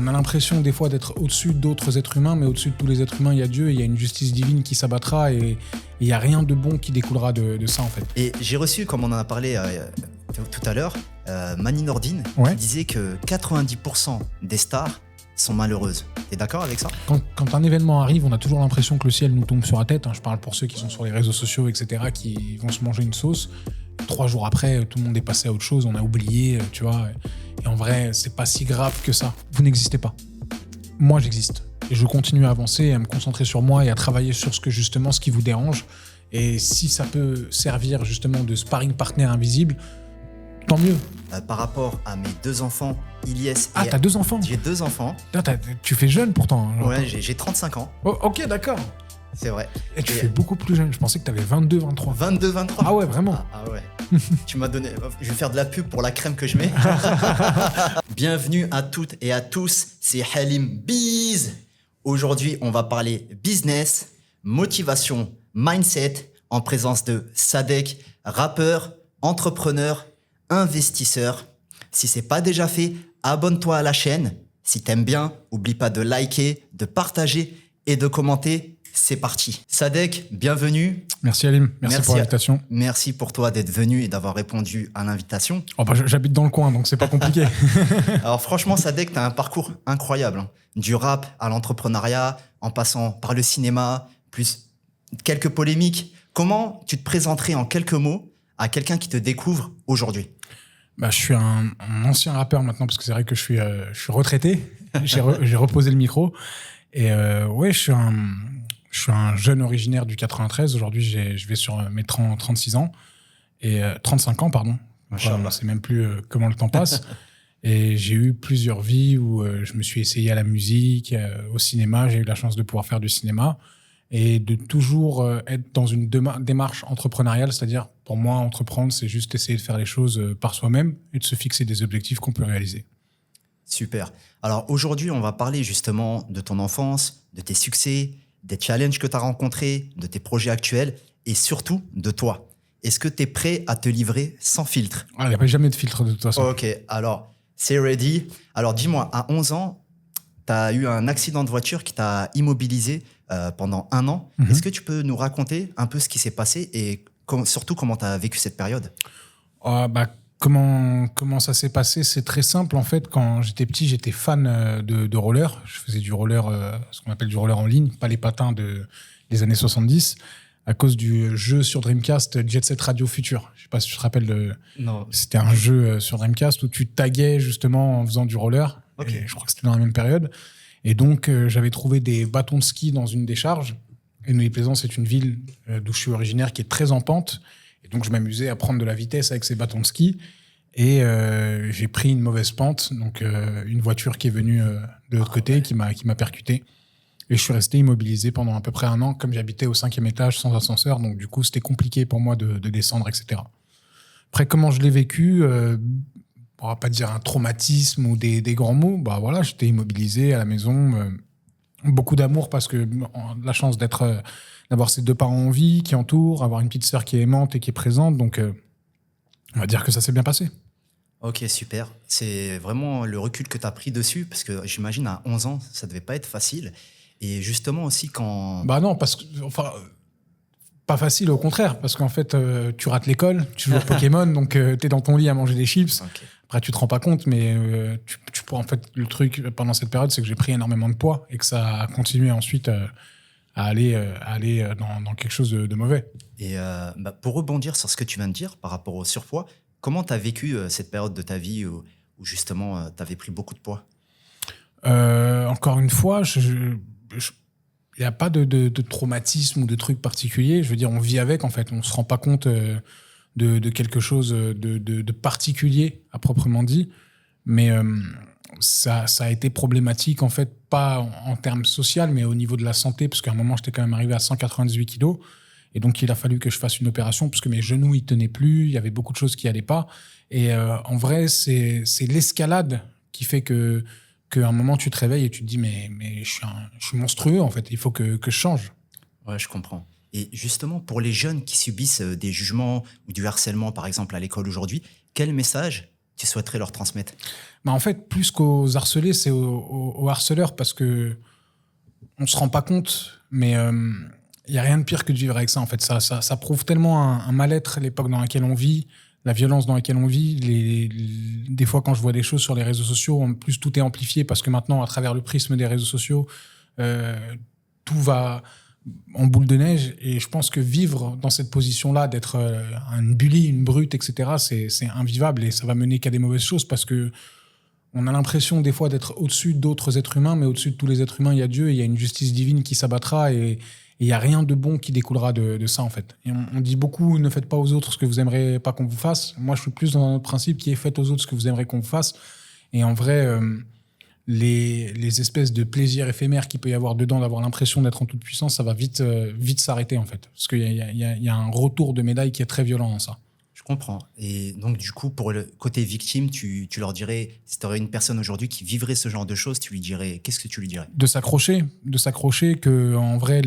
On a l'impression des fois d'être au-dessus d'autres êtres humains, mais au-dessus de tous les êtres humains, il y a Dieu, il y a une justice divine qui s'abattra et il n'y a rien de bon qui découlera de ça en fait. Et j'ai reçu, comme on en a parlé tout à l'heure, Mani Nordine qui disait que 90% des stars sont malheureuses. T'es d'accord avec ça ? Quand un événement arrive, on a toujours l'impression que le ciel nous tombe sur la tête. Je parle pour ceux qui sont sur les réseaux sociaux, etc., qui vont se manger une sauce. 3 jours après, tout le monde est passé à autre chose, on a oublié, tu vois. Et en vrai, c'est pas si grave que ça. Vous n'existez pas. Moi, j'existe. Et je continue à avancer, à me concentrer sur moi et à travailler sur ce qui vous dérange. Et si ça peut servir justement de sparring partner invisible, tant mieux. Par rapport à mes 2 enfants, Ilyes et... t'as 2 enfants ? J'ai 2 enfants. Tu fais jeune pourtant. Ouais, j'ai 35 ans. Oh, ok, d'accord. C'est vrai. Et tu fais beaucoup plus jeune. Je pensais que t'avais 22, 23. 22, 23. Ah ouais, vraiment. Ah ouais. Tu m'as donné... Je vais faire de la pub pour la crème que je mets. Bienvenue à toutes et à tous. C'est Halim Biz. Aujourd'hui, on va parler business, motivation, mindset en présence de Sadek, rappeur, entrepreneur, investisseur. Si c'est pas déjà fait, abonne-toi à la chaîne. Si t'aimes bien, oublie pas de liker, de partager et de commenter. C'est parti. Sadek, bienvenue. Merci Halim, merci pour l'invitation. Merci pour toi d'être venu et d'avoir répondu à l'invitation. Oh bah, j'habite dans le coin, donc c'est pas compliqué. Alors franchement, Sadek, t'as un parcours incroyable. Du rap à l'entrepreneuriat, en passant par le cinéma, plus quelques polémiques. Comment tu te présenterais en quelques mots à quelqu'un qui te découvre aujourd'hui ? Bah, je suis un ancien rappeur maintenant, parce que c'est vrai que je suis retraité. J'ai reposé le micro. Et ouais, je suis un jeune originaire du 93. Aujourd'hui, je vais sur mes 36 ans. Et 35 ans, pardon. Je ne sais même plus comment le temps passe. Et j'ai eu plusieurs vies où je me suis essayé à la musique, au cinéma. J'ai eu la chance de pouvoir faire du cinéma. Et de toujours être dans une démarche entrepreneuriale. C'est-à-dire, pour moi, entreprendre, c'est juste essayer de faire les choses par soi-même et de se fixer des objectifs qu'on peut réaliser. Super. Alors aujourd'hui, on va parler justement de ton enfance, de tes succès, des challenges que tu as rencontrés, de tes projets actuels et surtout de toi. Est-ce que tu es prêt à te livrer sans filtre ? Il n'y a pas jamais de filtre de toute façon. Ok, alors c'est ready. Alors dis-moi, à 11 ans, tu as eu un accident de voiture qui t'a immobilisé pendant 1 an. Mm-hmm. Est-ce que tu peux nous raconter un peu ce qui s'est passé et surtout comment tu as vécu cette période ? Comment ça s'est passé ? C'est très simple. En fait, quand j'étais petit, j'étais fan de roller. Je faisais du roller, ce qu'on appelle du roller en ligne, pas les patins des années 70, à cause du jeu sur Dreamcast Jet Set Radio Future. Je sais pas si tu te rappelles. Non. C'était un jeu sur Dreamcast où tu taguais justement en faisant du roller. Okay. Je crois que c'était dans la même période. Et donc, j'avais trouvé des bâtons de ski dans une décharge. Et Neuilly-Plaisance, c'est une ville d'où je suis originaire qui est très en pente. Et donc, je m'amusais à prendre de la vitesse avec ces bâtons de ski. Et j'ai pris une mauvaise pente, donc une voiture qui est venue de l'autre côté, qui m'a percuté. Et je suis resté immobilisé pendant à peu près 1 an, comme j'habitais au 5e étage sans ascenseur. Donc, du coup, c'était compliqué pour moi de descendre, etc. Après, comment je l'ai vécu, on va pas dire un traumatisme ou des grands mots. Bah voilà, j'étais immobilisé à la maison. Beaucoup d'amour parce que la chance d'avoir ces 2 parents en vie qui entourent, avoir une petite sœur qui est aimante et qui est présente. Donc, on va dire que ça s'est bien passé. Ok, super. C'est vraiment le recul que tu as pris dessus parce que j'imagine à 11 ans, ça devait pas être facile. Et justement aussi quand... Bah non, parce que... Enfin, pas facile, au contraire. Parce qu'en fait, tu rates l'école, tu joues au Pokémon, donc t'es dans ton lit à manger des chips. Okay. Après, tu te rends pas compte, mais en fait, le truc pendant cette période, c'est que j'ai pris énormément de poids et que ça a continué ensuite à aller dans quelque chose de mauvais. Et pour rebondir sur ce que tu viens de dire par rapport au surpoids, comment tu as vécu cette période de ta vie où justement tu avais pris beaucoup de poids ? Encore une fois, il n'y a pas de traumatisme ou de truc particulier. Je veux dire, on vit avec, en fait. On ne se rend pas compte de quelque chose de particulier, à proprement dit. Mais ça a été problématique, en fait, pas en termes sociaux, mais au niveau de la santé, parce qu'à un moment, j'étais quand même arrivé à 198 kilos. Et donc, il a fallu que je fasse une opération, parce que mes genoux, ils tenaient plus. Il y avait beaucoup de choses qui n'allaient pas. Et en vrai, c'est l'escalade qui fait qu'à un moment, tu te réveilles et tu te dis, mais je suis monstrueux, en fait. Il faut que je change. Ouais, je comprends. Et justement, pour les jeunes qui subissent des jugements ou du harcèlement, par exemple, à l'école aujourd'hui, quel message tu souhaiterais leur transmettre? Bah, en fait, plus qu'aux harcelés, c'est aux harceleurs parce que on se rend pas compte, mais il y a rien de pire que de vivre avec ça. En fait, ça prouve tellement un mal-être, l'époque dans laquelle on vit, la violence dans laquelle on vit. Des fois, quand je vois des choses sur les réseaux sociaux, en plus tout est amplifié parce que maintenant, à travers le prisme des réseaux sociaux, tout va en boule de neige. Et je pense que vivre dans cette position-là, d'être une bully, une brute, etc., c'est invivable et ça va mener qu'à des mauvaises choses parce que on a l'impression des fois d'être au-dessus d'autres êtres humains, mais au-dessus de tous les êtres humains, il y a Dieu, et il y a une justice divine qui s'abattra et il n'y a rien de bon qui découlera de ça, en fait. Et on dit beaucoup, ne faites pas aux autres ce que vous n'aimeriez pas qu'on vous fasse. Moi, je suis plus dans un autre principe qui est faites aux autres ce que vous aimeriez qu'on vous fasse. Et en vrai, les espèces de plaisirs éphémères qu'il peut y avoir dedans, d'avoir l'impression d'être en toute puissance, ça va vite s'arrêter, en fait. Parce qu'il y a un retour de médaille qui est très violent dans ça. Je comprends. Et donc, du coup, pour le côté victime, tu leur dirais, si tu aurais une personne aujourd'hui qui vivrait ce genre de choses, tu lui dirais, qu'est-ce que tu lui dirais? De s'accrocher, que en vrai,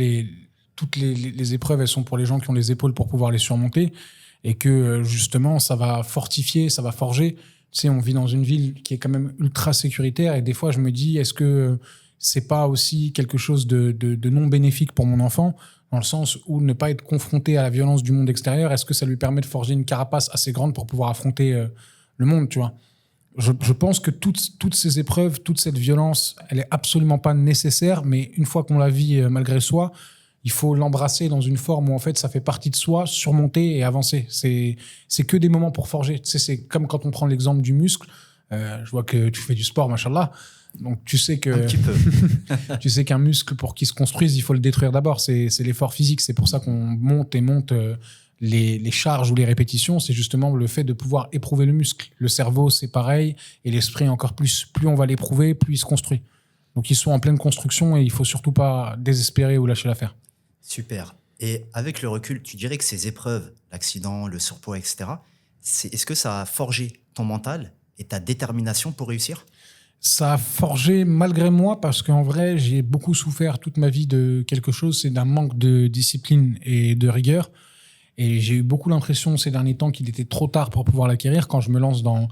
toutes les épreuves, elles sont pour les gens qui ont les épaules pour pouvoir les surmonter et que justement, ça va fortifier, ça va forger. Tu sais, on vit dans une ville qui est quand même ultra sécuritaire et des fois, je me dis, est-ce que c'est pas aussi quelque chose de non bénéfique pour mon enfant, dans le sens où ne pas être confronté à la violence du monde extérieur, est-ce que ça lui permet de forger une carapace assez grande pour pouvoir affronter le monde, tu vois? Je pense que toutes ces épreuves, toute cette violence, elle est absolument pas nécessaire, mais une fois qu'on la vit malgré soi, il faut l'embrasser dans une forme où en fait ça fait partie de soi, surmonter et avancer. C'est que des moments pour forger. Tu sais, c'est comme quand on prend l'exemple du muscle. Je vois que tu fais du sport, machallah. Donc tu sais que Un petit peu. tu sais qu'un muscle, pour qu'il se construise, il faut le détruire d'abord. C'est l'effort physique. C'est pour ça qu'on monte les charges ou les répétitions. C'est justement le fait de pouvoir éprouver le muscle. Le cerveau, c'est pareil, et l'esprit encore plus. Plus on va l'éprouver, plus il se construit. Donc ils sont en pleine construction et il faut surtout pas désespérer ou lâcher l'affaire. Super. Et avec le recul, tu dirais que ces épreuves, l'accident, le surpoids, etc., est-ce que ça a forgé ton mental et ta détermination pour réussir? Ça a forgé malgré moi parce qu'en vrai, j'ai beaucoup souffert toute ma vie de quelque chose, c'est d'un manque de discipline et de rigueur. Et j'ai eu beaucoup l'impression ces derniers temps qu'il était trop tard pour pouvoir l'acquérir. Quand je me lance dans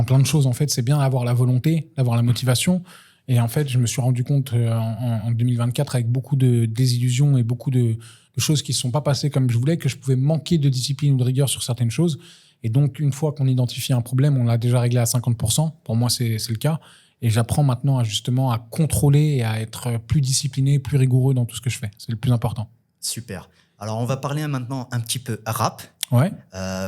plein de choses, en fait, c'est bien d'avoir la volonté, d'avoir la motivation. Et en fait, je me suis rendu compte en 2024 avec beaucoup de désillusions et beaucoup de choses qui ne se sont pas passées comme je voulais, que je pouvais manquer de discipline ou de rigueur sur certaines choses. Et donc, une fois qu'on identifie un problème, on l'a déjà réglé à 50%. Pour moi, c'est le cas. Et j'apprends maintenant justement à contrôler et à être plus discipliné, plus rigoureux dans tout ce que je fais. C'est le plus important. Super. Alors, on va parler maintenant un petit peu rap. Ouais.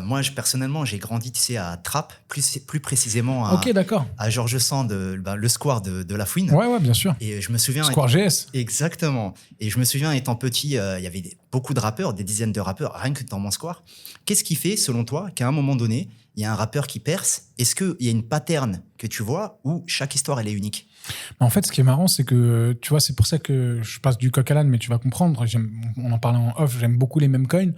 Moi, personnellement, j'ai grandi, tu sais, à Trappes, plus précisément Ok, d'accord. à Georges Sand, le square de La Fouine. Ouais, bien sûr. Et je me souviens... Square GS. Exactement. Et je me souviens, étant petit, il y avait beaucoup de rappeurs, des dizaines de rappeurs, rien que dans mon square. Qu'est-ce qui fait, selon toi, qu'à un moment donné, il y a un rappeur qui perce? Est-ce qu'il y a une pattern que tu vois où chaque histoire, elle est unique? En fait, ce qui est marrant, c'est que, tu vois, c'est pour ça que je passe du coq à l'âne, mais tu vas comprendre, on en parlait en off, j'aime beaucoup les mêmes coins,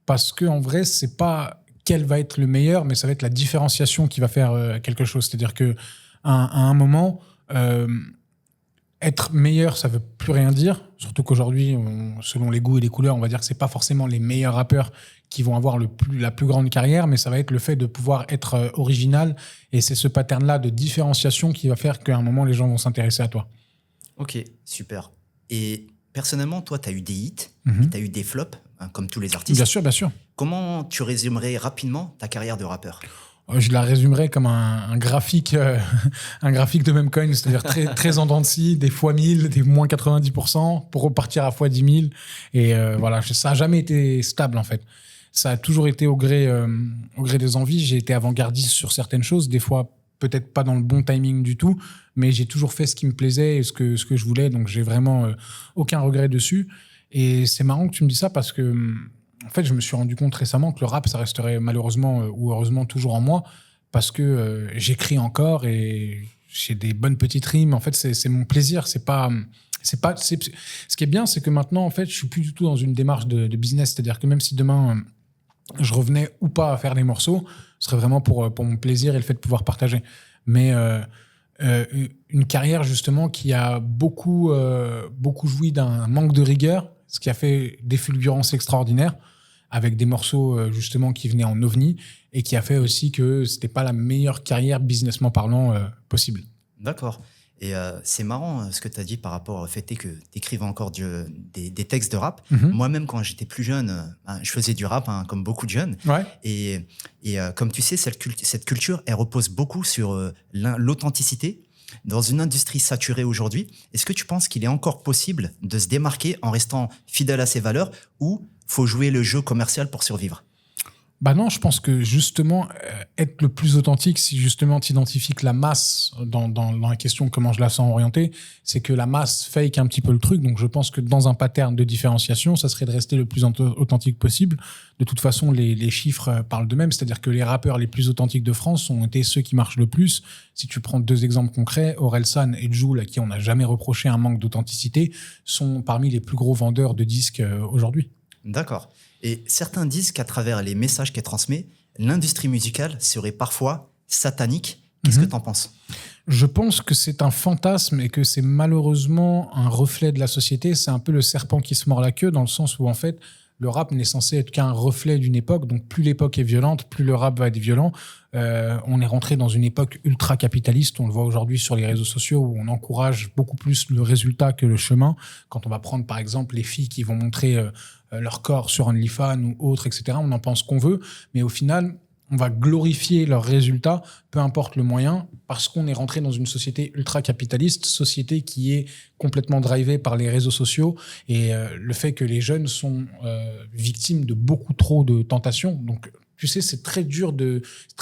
parce qu'en vrai, c'est pas quel va être le meilleur, mais ça va être la différenciation qui va faire quelque chose. C'est-à-dire qu'à un moment, être meilleur, ça veut plus rien dire, surtout qu'aujourd'hui, selon les goûts et les couleurs, on va dire que c'est pas forcément les meilleurs rappeurs qui vont avoir la plus grande carrière, mais ça va être le fait de pouvoir être original, et c'est ce pattern-là de différenciation qui va faire qu'à un moment, les gens vont s'intéresser à toi. Ok, super. Et personnellement, toi, tu as eu des hits, tu as eu des flops, hein, comme tous les artistes. Bien sûr, bien sûr. Comment tu résumerais rapidement ta carrière de rappeur? Je la résumerais comme un graphique de même coin, c'est-à-dire très en dents de scie, des fois 1000, des moins 90%, pour repartir à fois 10 000. Et voilà, ça n'a jamais été stable, en fait. Ça a toujours été au gré des envies. J'ai été avant-gardiste sur certaines choses, des fois peut-être pas dans le bon timing du tout, mais j'ai toujours fait ce qui me plaisait et ce que je voulais, donc j'ai vraiment aucun regret dessus. Et c'est marrant que tu me dis ça parce que, en fait, je me suis rendu compte récemment que le rap, ça resterait malheureusement ou heureusement toujours en moi, parce que j'écris encore et j'ai des bonnes petites rimes. En fait, c'est mon plaisir. Ce qui est bien, c'est que maintenant, en fait, je suis plus du tout dans une démarche de business. C'est-à-dire que même si demain, je revenais ou pas à faire des morceaux, ce serait vraiment pour mon plaisir et le fait de pouvoir partager. Mais une carrière, justement, qui a beaucoup joui d'un manque de rigueur, ce qui a fait des fulgurances extraordinaires. avec des morceaux justement qui venaient en ovni et qui a fait aussi que c'était pas la meilleure carrière businessment parlant possible. D'accord. Et c'est marrant ce que tu as dit par rapport au fait que tu écrives encore des textes de rap. Moi-même, quand j'étais plus jeune, je faisais du rap, comme beaucoup de jeunes. Ouais. Et comme tu sais, cette culture, elle repose beaucoup sur l'authenticité. Dans une industrie saturée aujourd'hui, est-ce que tu penses qu'il est encore possible de se démarquer en restant fidèle à ses valeurs ou faut jouer le jeu commercial pour survivre? Bah non, je pense que justement, être le plus authentique, si justement tu identifies que la masse, dans la question comment je la sens orientée, c'est que la masse fake un petit peu le truc. Donc je pense que dans un pattern de différenciation, ça serait de rester le plus authentique possible. De toute façon, les chiffres parlent d'eux-mêmes, c'est-à-dire que les rappeurs les plus authentiques de France ont été ceux qui marchent le plus. Si tu prends 2 exemples concrets, Orelsan et Jul, à qui on n'a jamais reproché un manque d'authenticité, sont parmi les plus gros vendeurs de disques aujourd'hui. D'accord. Et certains disent qu'à travers les messages qu'elle transmet, l'industrie musicale serait parfois satanique. Qu'est-ce que tu en penses? Je pense que c'est un fantasme et que c'est malheureusement un reflet de la société. C'est un peu le serpent qui se mord la queue, dans le sens où en fait, le rap n'est censé être qu'un reflet d'une époque. Donc plus l'époque est violente, plus le rap va être violent. On est rentré dans une époque ultra capitaliste. On le voit aujourd'hui sur les réseaux sociaux où on encourage beaucoup plus le résultat que le chemin. Quand on va prendre par exemple les filles qui vont montrer leur corps sur OnlyFans ou autre, etc. On en pense qu'on veut, mais au final, on va glorifier leurs résultats, peu importe le moyen, parce qu'on est rentré dans une société ultra-capitaliste, société qui est complètement drivée par les réseaux sociaux et le fait que les jeunes sont victimes de beaucoup trop de tentations. Donc, tu sais, c'est très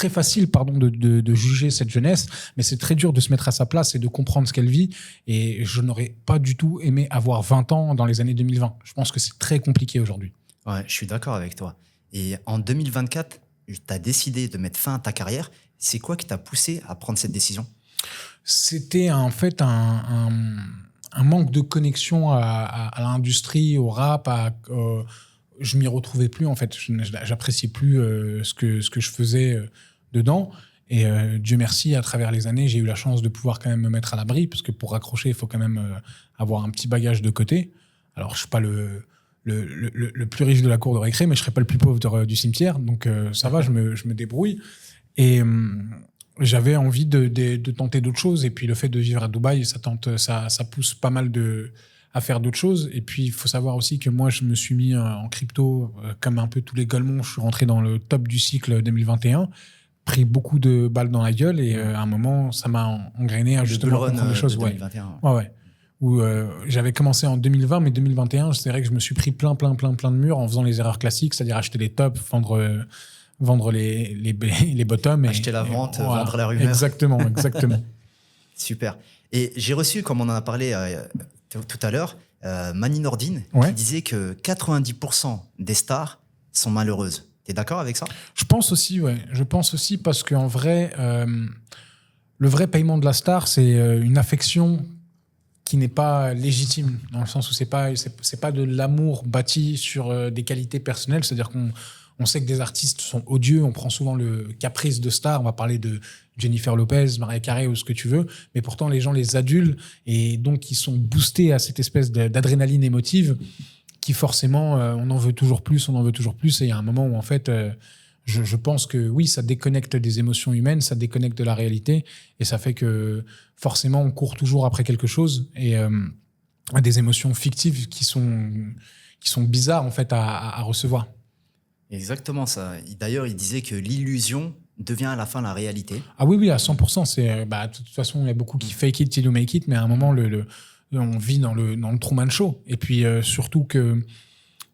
facile, de juger cette jeunesse, mais c'est très dur de se mettre à sa place et de comprendre ce qu'elle vit. Et je n'aurais pas du tout aimé avoir 20 ans dans les années 2020. Je pense que c'est très compliqué aujourd'hui. Ouais, je suis d'accord avec toi. Et en 2024, tu as décidé de mettre fin à ta carrière. C'est quoi qui t'a poussé à prendre cette décision? C'était en fait un manque de connexion à l'industrie, au rap, je m'y retrouvais plus en fait, j'appréciais plus ce que je faisais dedans et Dieu merci, à travers les années, j'ai eu la chance de pouvoir quand même me mettre à l'abri parce que pour raccrocher, il faut quand même avoir un petit bagage de côté. Alors je suis pas le plus riche de la cour de récré, mais je serai pas le plus pauvre du cimetière, donc ça va, je me débrouille et j'avais envie de tenter d'autres choses et puis le fait de vivre à Dubaï, ça pousse pas mal à faire d'autres choses. Et puis, il faut savoir aussi que moi, je me suis mis en crypto, comme un peu tous les golemons. Je suis rentré dans le top du cycle 2021, pris beaucoup de balles dans la gueule. Et à un moment, ça m'a engrainé à justement comprendre les choses. 2021. Ouais. Où j'avais commencé en 2020, mais 2021, c'est vrai que je me suis pris plein de murs en faisant les erreurs classiques, c'est-à-dire acheter les tops, vendre les bottoms. Acheter la vente, vendre la rumeur. Exactement. Super. Et j'ai reçu, comme on en a parlé tout à l'heure, Mani Nordine, qui disait que 90% des stars sont malheureuses. Tu es d'accord avec ça? Je pense aussi, ouais. Je pense aussi parce qu'en vrai, le vrai paiement de la star, c'est une affection qui n'est pas légitime, dans le sens où c'est pas de l'amour bâti sur des qualités personnelles. C'est-à-dire qu'on sait que des artistes sont odieux, on prend souvent le caprice de star, on va parler de Jennifer Lopez, Mariah Carey ou ce que tu veux, mais pourtant les gens les adulent et donc ils sont boostés à cette espèce d'adrénaline émotive qui forcément on en veut toujours plus et il y a un moment où en fait je pense que oui, ça déconnecte des émotions humaines, ça déconnecte de la réalité et ça fait que forcément on court toujours après quelque chose et des émotions fictives qui sont bizarres en fait à recevoir. Exactement ça. D'ailleurs, il disait que l'illusion devient à la fin la réalité. Ah oui, à 100%. De toute façon, il y a beaucoup qui fake it till you make it, mais à un moment, on vit dans le Truman Show. Et puis, surtout que,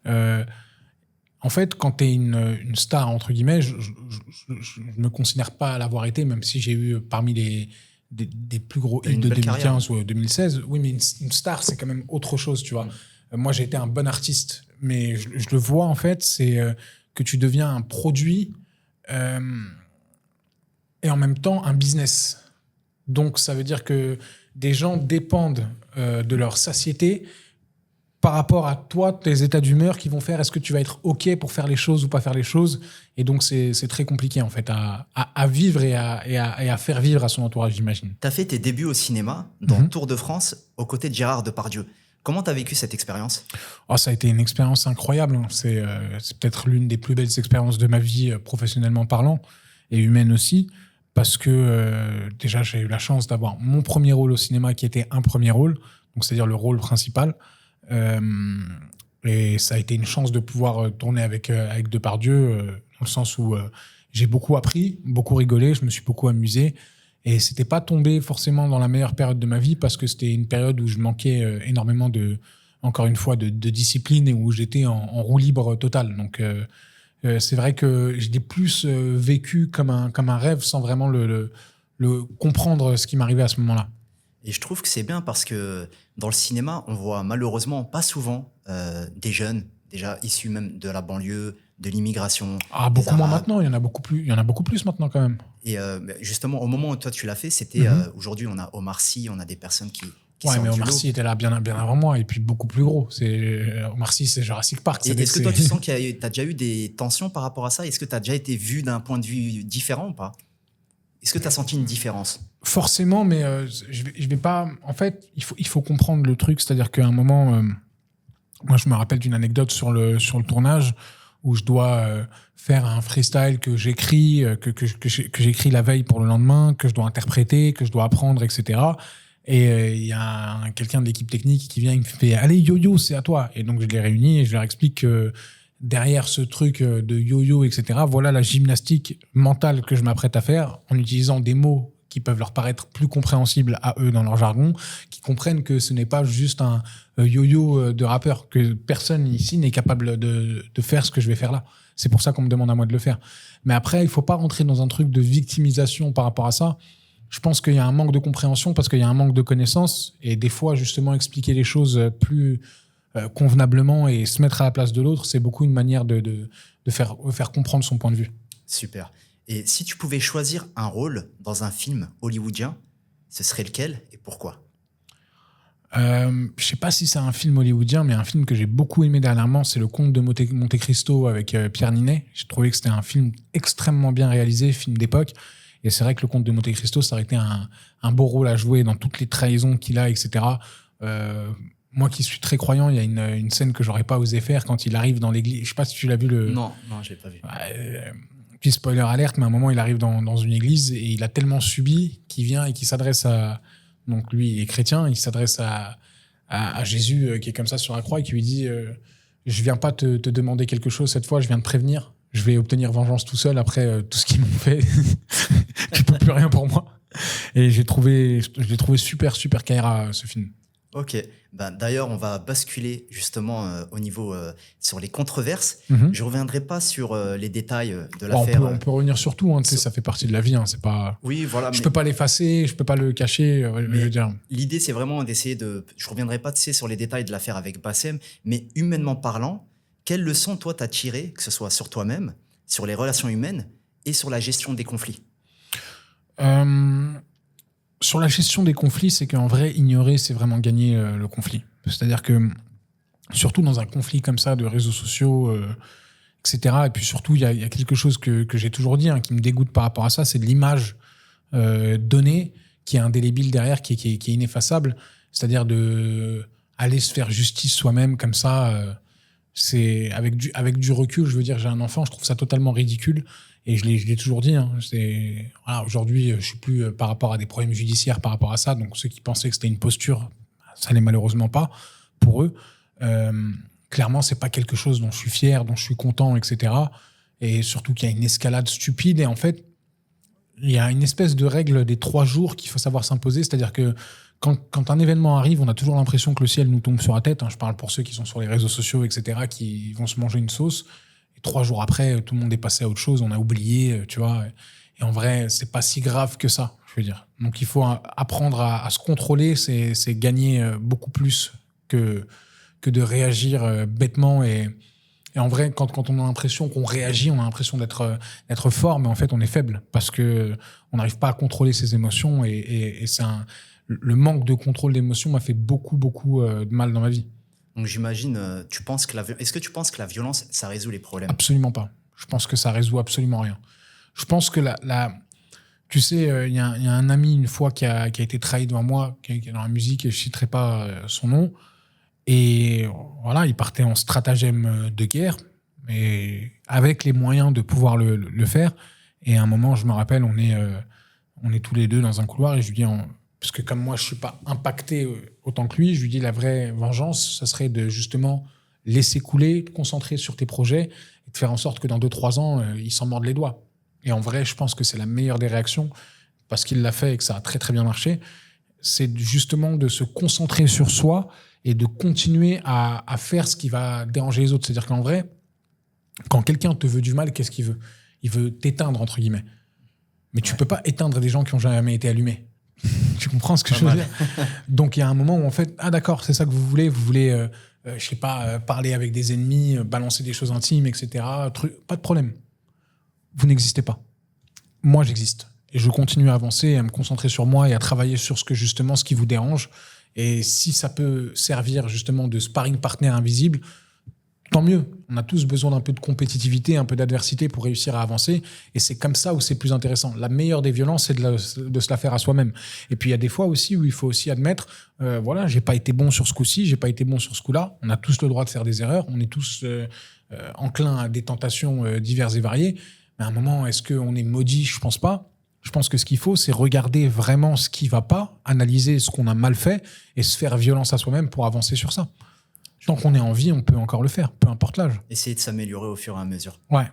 en fait, quand tu es une star, entre guillemets, je ne me considère pas l'avoir été, même si j'ai eu parmi des plus gros hits de 2015 ou 2016. Oui, mais une star, c'est quand même autre chose, tu vois. Moi, j'ai été un bon artiste, mais je le vois, en fait, c'est que tu deviens un produit et en même temps un business. Donc, ça veut dire que des gens dépendent de leur satiété par rapport à toi, tes états d'humeur qui vont faire est-ce que tu vas être OK pour faire les choses ou pas faire les choses. Et donc, c'est très compliqué, en fait, à vivre et à faire vivre à son entourage, j'imagine. Tu as fait tes débuts au cinéma dans Tour de France aux côtés de Gérard Depardieu. Comment tu as vécu cette expérience? Oh, ça a été une expérience incroyable. Hein. C'est peut-être l'une des plus belles expériences de ma vie, professionnellement parlant, et humaine aussi, parce que déjà, j'ai eu la chance d'avoir mon premier rôle au cinéma qui était un premier rôle, donc c'est-à-dire le rôle principal. Euh, et ça a été une chance de pouvoir tourner avec Depardieu, dans le sens où j'ai beaucoup appris, beaucoup rigolé, je me suis beaucoup amusé. Et c'était pas tombé forcément dans la meilleure période de ma vie parce que c'était une période où je manquais énormément encore une fois, de discipline et où j'étais en roue libre totale. Donc, c'est vrai que je l'ai plus vécu comme un rêve sans vraiment le comprendre ce qui m'arrivait à ce moment-là. Et je trouve que c'est bien parce que dans le cinéma, on voit malheureusement pas souvent des jeunes, déjà issus même de la banlieue, de l'immigration. Ah, beaucoup moins maintenant, il y en a beaucoup plus. Il y en a beaucoup plus maintenant quand même. Et justement, au moment où toi tu l'as fait, c'était aujourd'hui on a Omar Sy, on a des personnes qui Ouais, sortent mais du Omar lot. Sy était là bien avant moi et puis beaucoup plus gros. Omar Sy, c'est Jurassic Park. Et est-ce que toi tu sens qu'il y a déjà eu des tensions par rapport à ça? Est-ce que tu as déjà été vu d'un point de vue différent ou pas? Est-ce que tu as senti une différence? Forcément, mais je vais pas. En fait, il faut comprendre le truc, c'est-à-dire qu'à un moment, moi, je me rappelle d'une anecdote sur le tournage où je dois faire un freestyle que j'écris, que j'écris la veille pour le lendemain, que je dois interpréter, que je dois apprendre, etc. Et il y a quelqu'un de l'équipe technique qui vient, il me fait « Allez, yo-yo, c'est à toi !» Et donc, je les réunis et je leur explique que derrière ce truc de yo-yo, etc., voilà la gymnastique mentale que je m'apprête à faire en utilisant des mots qui peuvent leur paraître plus compréhensibles à eux dans leur jargon, qui comprennent que ce n'est pas juste un yo-yo de rappeur, que personne ici n'est capable de faire ce que je vais faire là. C'est pour ça qu'on me demande à moi de le faire. Mais après, il faut pas rentrer dans un truc de victimisation par rapport à ça. Je pense qu'il y a un manque de compréhension parce qu'il y a un manque de connaissances et des fois, justement, expliquer les choses plus convenablement et se mettre à la place de l'autre, c'est beaucoup une manière de faire comprendre son point de vue. Super. Et si tu pouvais choisir un rôle dans un film hollywoodien, ce serait lequel et pourquoi? Je sais pas si c'est un film hollywoodien, mais un film que j'ai beaucoup aimé dernièrement, c'est Le Comte de Monte Cristo avec Pierre Niney. J'ai trouvé que c'était un film extrêmement bien réalisé, film d'époque. Et c'est vrai que Le Comte de Monte Cristo, ça aurait été un beau rôle à jouer dans toutes les trahisons qu'il a, etc. Moi qui suis très croyant, il y a une scène que j'aurais pas osé faire quand il arrive dans l'église. Je sais pas si tu l'as vu. Non, je l'ai pas vu. Puis spoiler alerte, mais à un moment, il arrive dans une église et il a tellement subi qu'il vient et qu'il s'adresse à... Donc lui, il est chrétien, il s'adresse à Jésus qui est comme ça sur la croix et qui lui dit je viens pas te demander quelque chose cette fois, je viens te prévenir. Je vais obtenir vengeance tout seul après tout ce qu'ils m'ont fait. Tu peux plus rien pour moi. Et je l'ai trouvé super, super Kaira, ce film. Ok. Ben, d'ailleurs, on va basculer justement au niveau sur les controverses. Je reviendrai pas sur les détails de l'affaire. On peut revenir sur tout, hein, ça fait partie de la vie. Hein, c'est pas... Oui, voilà. Je peux pas l'effacer, je peux pas le cacher. Je veux dire. L'idée, c'est vraiment d'essayer de... Je reviendrai pas sur les détails de l'affaire avec Bassem, mais humainement parlant, quelles leçons, toi, t'as tirées, que ce soit sur toi-même, sur les relations humaines et sur la gestion des conflits? Sur la gestion des conflits, c'est qu'en vrai, ignorer, c'est vraiment gagner le conflit. C'est-à-dire que, surtout dans un conflit comme ça, de réseaux sociaux, etc., et puis surtout, il y a quelque chose que j'ai toujours dit, hein, qui me dégoûte par rapport à ça, c'est de l'image donnée, qui est indélébile derrière, qui est ineffaçable. C'est-à-dire de aller se faire justice soi-même comme ça... c'est avec du recul, je veux dire, j'ai un enfant, je trouve ça totalement ridicule et je l'ai toujours dit. Hein, voilà, aujourd'hui, je suis plus par rapport à des problèmes judiciaires par rapport à ça. Donc ceux qui pensaient que c'était une posture, ça l'est malheureusement pas pour eux. Clairement, c'est pas quelque chose dont je suis fier, dont je suis content, etc. Et surtout qu'il y a une escalade stupide et en fait, il y a une espèce de règle des 3 jours qu'il faut savoir s'imposer, c'est-à-dire que quand un événement arrive, on a toujours l'impression que le ciel nous tombe sur la tête. Hein. Je parle pour ceux qui sont sur les réseaux sociaux, etc., qui vont se manger une sauce. Et 3 jours après, tout le monde est passé à autre chose, on a oublié, tu vois. Et en vrai, c'est pas si grave que ça, je veux dire. Donc il faut apprendre à se contrôler, c'est gagner beaucoup plus que de réagir bêtement. Et en vrai, quand on a l'impression qu'on réagit, on a l'impression d'être fort, mais en fait, on est faible parce que on n'arrive pas à contrôler ses émotions et c'est le manque de contrôle d'émotions m'a fait beaucoup de mal dans ma vie. Donc j'imagine, est-ce que tu penses que la violence, ça résout les problèmes? Absolument pas. Je pense que ça résout absolument rien. Je pense que tu sais, il y a un ami une fois qui a été trahi devant moi, qui est dans la musique, et je citerai pas son nom. Et voilà, il partait en stratagème de guerre, mais avec les moyens de pouvoir le faire. Et à un moment, je me rappelle, on est tous les deux dans un couloir et je lui dis, parce que comme moi, je ne suis pas impacté autant que lui, je lui dis la vraie vengeance, ça serait de justement laisser couler, te concentrer sur tes projets et de faire en sorte que dans 2-3 ans, il s'en morde les doigts. Et en vrai, je pense que c'est la meilleure des réactions parce qu'il l'a fait et que ça a très très bien marché. C'est justement de se concentrer sur soi et de continuer à faire ce qui va déranger les autres. C'est-à-dire qu'en vrai, quand quelqu'un te veut du mal, qu'est-ce qu'il veut ? Il veut t'éteindre, entre guillemets. Mais tu peux pas éteindre des gens qui n'ont jamais été allumés. Tu comprends ce que je veux dire ? Donc, il y a un moment où, en fait, ah d'accord, c'est ça que vous voulez, je sais pas, parler avec des ennemis, balancer des choses intimes, etc. Pas de problème. Vous n'existez pas. Moi, j'existe. Et je continue à avancer, à me concentrer sur moi et à travailler sur ce qui vous dérange. Et si ça peut servir justement de sparring partner invisible, tant mieux. On a tous besoin d'un peu de compétitivité, un peu d'adversité pour réussir à avancer. Et c'est comme ça où c'est plus intéressant. La meilleure des violences, c'est de se la faire à soi-même. Et puis il y a des fois aussi où il faut aussi admettre, voilà, j'ai pas été bon sur ce coup-ci, j'ai pas été bon sur ce coup-là. On a tous le droit de faire des erreurs. On est tous enclins à des tentations diverses et variées. Mais à un moment, est-ce qu'on est maudit ? Je pense pas. Je pense que ce qu'il faut, c'est regarder vraiment ce qui va pas, analyser ce qu'on a mal fait et se faire violence à soi-même pour avancer sur ça. Tant qu'on est en vie, on peut encore le faire, peu importe l'âge. Essayer de s'améliorer au fur et à mesure. Ouais.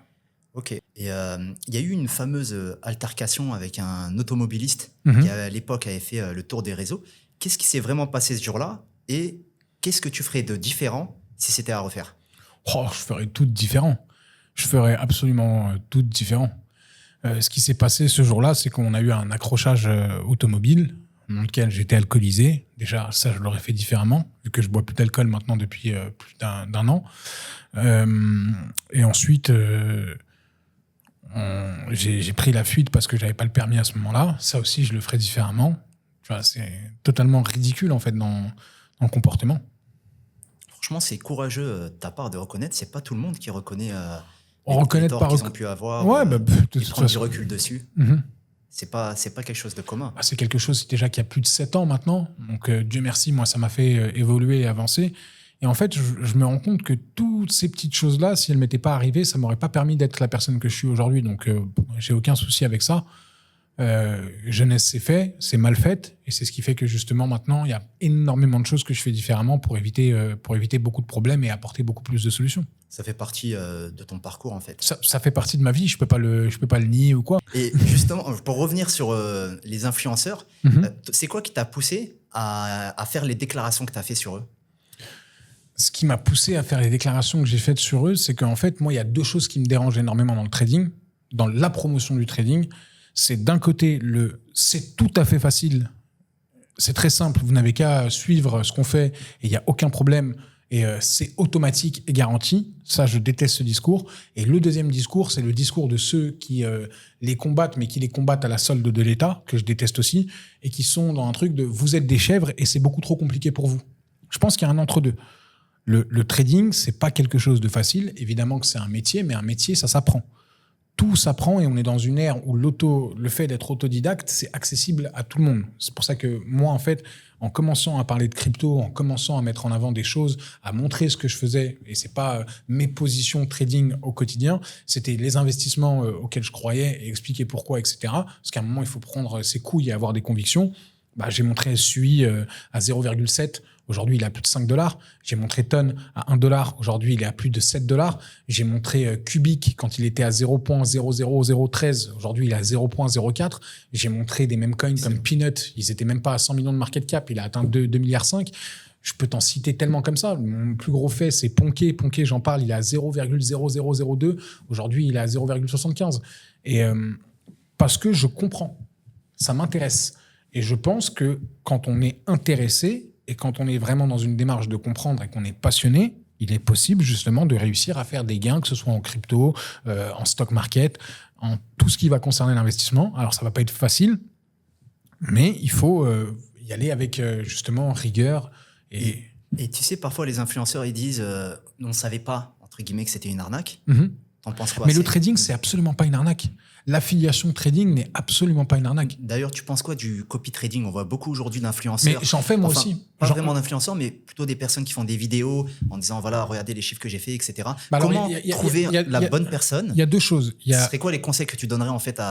Ok. Et il y a eu une fameuse altercation avec un automobiliste qui, à l'époque, avait fait le tour des réseaux. Qu'est-ce qui s'est vraiment passé ce jour-là et qu'est-ce que tu ferais de différent si c'était à refaire ? Je ferais tout différent. Je ferais absolument tout différent. Ce qui s'est passé ce jour-là, c'est qu'on a eu un accrochage automobile dans lequel j'étais alcoolisé. Déjà, ça, je l'aurais fait différemment, vu que je bois plus d'alcool maintenant depuis plus d'un an. Et ensuite, j'ai pris la fuite parce que j'avais pas le permis à ce moment-là. Ça aussi, je le ferais différemment. Tu vois, c'est totalement ridicule, en fait, dans le comportement. Franchement, c'est courageux de ta part de reconnaître. C'est pas tout le monde qui reconnaît les torts qu'ils ont pu avoir, et prendre du recul dessus. C'est pas quelque chose de commun. C'est quelque chose déjà qui a plus de 7 ans maintenant. Donc, Dieu merci, moi, ça m'a fait évoluer et avancer. Et en fait, je me rends compte que toutes ces petites choses-là, si elles ne m'étaient pas arrivées, ça ne m'aurait pas permis d'être la personne que je suis aujourd'hui. Donc, j'ai aucun souci avec ça. Jeunesse, c'est fait, c'est mal fait. Et c'est ce qui fait que justement, maintenant, il y a énormément de choses que je fais différemment pour éviter beaucoup de problèmes et apporter beaucoup plus de solutions. Ça fait partie de ton parcours, en fait. Ça fait partie de ma vie, je peux pas le nier ou quoi. Et justement, pour revenir sur les influenceurs, c'est quoi qui t'a poussé à faire les déclarations que tu as fait sur eux ? Ce qui m'a poussé à faire les déclarations que j'ai faites sur eux, c'est qu'en fait, moi, il y a 2 choses qui me dérangent énormément dans le trading, dans la promotion du trading. C'est d'un côté, c'est tout à fait facile. C'est très simple, vous n'avez qu'à suivre ce qu'on fait et il n'y a aucun problème. Et c'est automatique et garanti. Ça, je déteste ce discours. Et le deuxième discours, c'est le discours de ceux qui les combattent, mais qui les combattent à la solde de l'État, que je déteste aussi, et qui sont dans un truc de « vous êtes des chèvres et c'est beaucoup trop compliqué pour vous ». Je pense qu'il y a un entre-deux. Le trading, c'est pas quelque chose de facile. Évidemment que c'est un métier, mais un métier, ça s'apprend. Tout s'apprend et on est dans une ère où le fait d'être autodidacte, c'est accessible à tout le monde. C'est pour ça que moi, en fait, en commençant à parler de crypto, en commençant à mettre en avant des choses, à montrer ce que je faisais, et c'est pas mes positions trading au quotidien, c'était les investissements auxquels je croyais et expliquer pourquoi, etc. Parce qu'à un moment, il faut prendre ses couilles et avoir des convictions. J'ai montré SUI à 0,7. Aujourd'hui, il est à plus de $5. J'ai montré Ton à $1. Aujourd'hui, il est à plus de $7. J'ai montré Cubic quand il était à 0.00013. Aujourd'hui, il est à 0.04. J'ai montré des mêmes coins comme Peanut. Ils étaient même pas à 100 millions de market cap. Il a atteint 2,5 milliards. Je peux t'en citer tellement comme ça. Mon plus gros fait, c'est Ponké. Ponké, j'en parle, il est à 0,0002. Aujourd'hui, il est à 0,75. Et parce que je comprends. Ça m'intéresse. Et je pense que quand on est intéressé et quand on est vraiment dans une démarche de comprendre et qu'on est passionné, il est possible justement de réussir à faire des gains, que ce soit en crypto, en stock market, en tout ce qui va concerner l'investissement. Alors, ça ne va pas être facile, mais il faut y aller avec justement rigueur. Et tu sais, parfois, les influenceurs, ils disent on ne savait pas, entre guillemets, que c'était une arnaque. T'en penses quoi? Mais le trading, c'est absolument pas une arnaque. L'affiliation trading n'est absolument pas une arnaque. D'ailleurs, tu penses quoi du copy trading? On voit beaucoup aujourd'hui d'influenceurs. Mais j'en fais moi aussi. Pas vraiment d'influenceurs, mais plutôt des personnes qui font des vidéos en disant voilà, regardez les chiffres que j'ai fait, etc. Comment trouver la bonne personne? Il y a deux choses. Ce serait quoi les conseils que tu donnerais en fait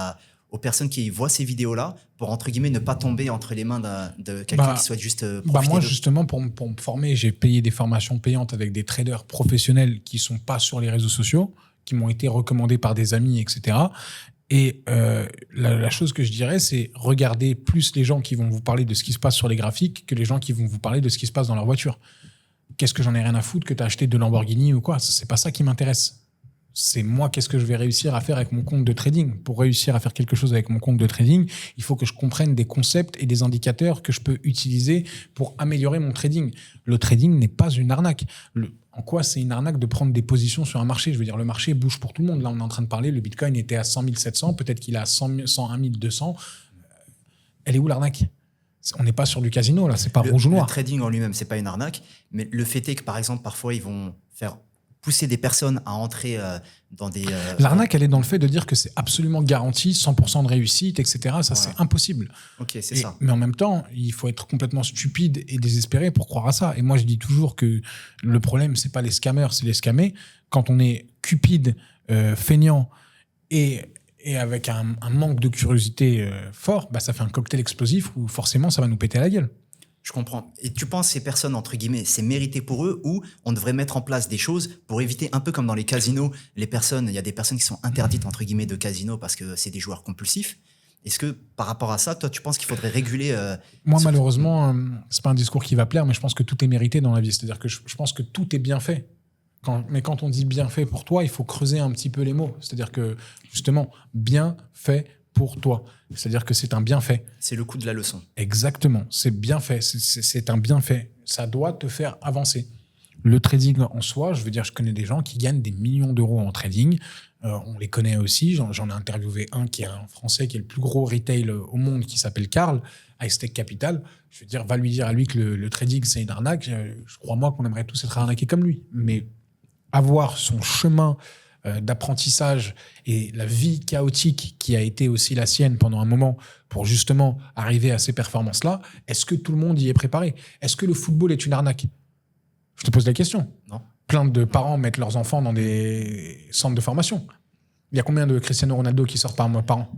aux personnes qui voient ces vidéos-là pour entre guillemets ne pas tomber entre les mains de quelqu'un qui souhaite juste profiter moi, justement, pour me former, j'ai payé des formations payantes avec des traders professionnels qui sont pas sur les réseaux sociaux, qui m'ont été recommandés par des amis, etc. Et la chose que je dirais, c'est regarder plus les gens qui vont vous parler de ce qui se passe sur les graphiques que les gens qui vont vous parler de ce qui se passe dans leur voiture. Qu'est-ce que j'en ai rien à foutre que tu as acheté de Lamborghini ou quoi? C'est pas ça qui m'intéresse. C'est moi, qu'est-ce que je vais réussir à faire avec mon compte de trading. Pour réussir à faire quelque chose avec mon compte de trading, il faut que je comprenne des concepts et des indicateurs que je peux utiliser pour améliorer mon trading. Le trading n'est pas une arnaque. En quoi c'est une arnaque de prendre des positions sur un marché? Je veux dire, le marché bouge pour tout le monde. Là, on est en train de parler, le Bitcoin était à 100 700, peut-être qu'il est à 101 200. Elle est où l'arnaque? On n'est pas sur du casino, là, c'est pas rouge ou noir. Le trading en lui-même, c'est pas une arnaque, mais le fait est que, par exemple, parfois, ils vont faire pousser des personnes à entrer dans des... L'arnaque, elle est dans le fait de dire que c'est absolument garanti, 100% de réussite, etc. Ça, voilà. C'est impossible. Ok, c'est ça. Mais en même temps, il faut être complètement stupide et désespéré pour croire à ça. Et moi, je dis toujours que le problème, c'est pas les scammers, c'est les scammés. Quand on est cupide, feignant et avec un manque de curiosité fort, bah, ça fait un cocktail explosif où forcément, ça va nous péter à la gueule. Je comprends. Et tu penses ces personnes, entre guillemets, c'est mérité pour eux ou on devrait mettre en place des choses pour éviter, un peu comme dans les casinos, il y a des personnes qui sont interdites, entre guillemets, de casino parce que c'est des joueurs compulsifs. Est-ce que par rapport à ça, toi, tu penses qu'il faudrait réguler Moi, malheureusement, c'est pas un discours qui va plaire, mais je pense que tout est mérité dans la vie. C'est-à-dire que je pense que tout est bien fait. Mais quand on dit bien fait pour toi, il faut creuser un petit peu les mots. C'est-à-dire que, justement, bien fait pour toi. C'est-à-dire que c'est un bienfait. C'est le coup de la leçon. Exactement. C'est bien fait. C'est un bienfait. Ça doit te faire avancer. Le trading en soi, je veux dire, je connais des gens qui gagnent des millions d'euros en trading. On les connaît aussi. J'en ai interviewé un qui est un Français, qui est le plus gros retail au monde, qui s'appelle Karl, Hightech Capital. Je veux dire, va lui dire à lui que le trading, c'est une arnaque. Je crois, moi, qu'on aimerait tous être arnaqués comme lui. Mais avoir son chemin d'apprentissage et la vie chaotique qui a été aussi la sienne pendant un moment pour justement arriver à ces performances-là, est-ce que tout le monde y est préparé? Est-ce que le football est une arnaque? Je te pose la question. Non. Plein de parents mettent leurs enfants dans des centres de formation. Il y a combien de Cristiano Ronaldo qui sortent par an?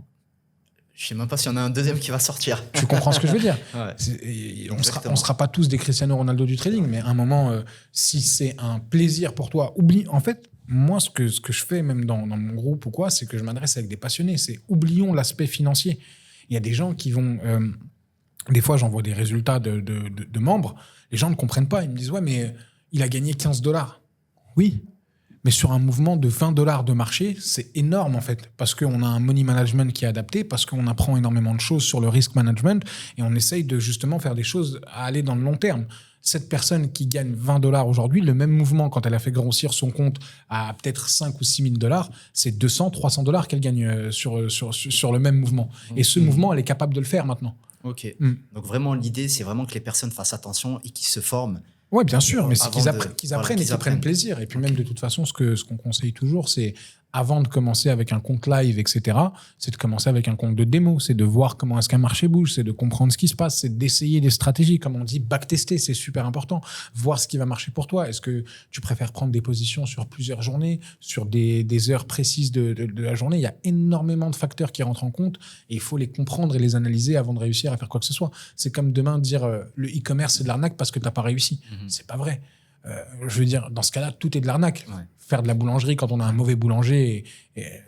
Je sais même pas s'il y en a un deuxième qui va sortir. Tu comprends ce que je veux dire? Ouais. On sera pas tous des Cristiano Ronaldo du trading, mais à un moment, si c'est un plaisir pour toi, oublie. En fait, moi, ce que je fais, même dans mon groupe ou quoi, c'est que je m'adresse avec des passionnés. C'est oublions l'aspect financier. Il y a des gens qui vont... des fois, j'envoie des résultats de membres. Les gens ne comprennent pas. Ils me disent, ouais, mais il a gagné 15 $. Oui, mais sur un mouvement de 20 $ de marché, c'est énorme en fait, parce qu'on a un money management qui est adapté, parce qu'on apprend énormément de choses sur le risk management et on essaye de justement faire des choses à aller dans le long terme. Cette personne qui gagne 20 $ aujourd'hui, le même mouvement, quand elle a fait grossir son compte à peut-être 5 ou 6 000 $, c'est 200, 300 $ qu'elle gagne sur le même mouvement. Et ce mouvement, elle est capable de le faire maintenant. Ok. Donc vraiment, l'idée, c'est vraiment que les personnes fassent attention et qu'ils se forment. Oui, bien sûr, mais c'est qu'ils apprennent et qu'ils prennent plaisir. Et puis même, de toute façon, ce qu'on conseille toujours, c'est, avant de commencer avec un compte live, etc., c'est de commencer avec un compte de démo, c'est de voir comment est-ce qu'un marché bouge, c'est de comprendre ce qui se passe, c'est d'essayer des stratégies, comme on dit, backtester, c'est super important. Voir ce qui va marcher pour toi. Est-ce que tu préfères prendre des positions sur plusieurs journées, sur des heures précises de la journée? Il y a énormément de facteurs qui rentrent en compte et il faut les comprendre et les analyser avant de réussir à faire quoi que ce soit. C'est comme demain dire le e-commerce, c'est de l'arnaque parce que tu n'as pas réussi. C'est pas vrai. Je veux dire, dans ce cas-là, tout est de l'arnaque. Ouais. Faire de la boulangerie quand on a un mauvais boulanger,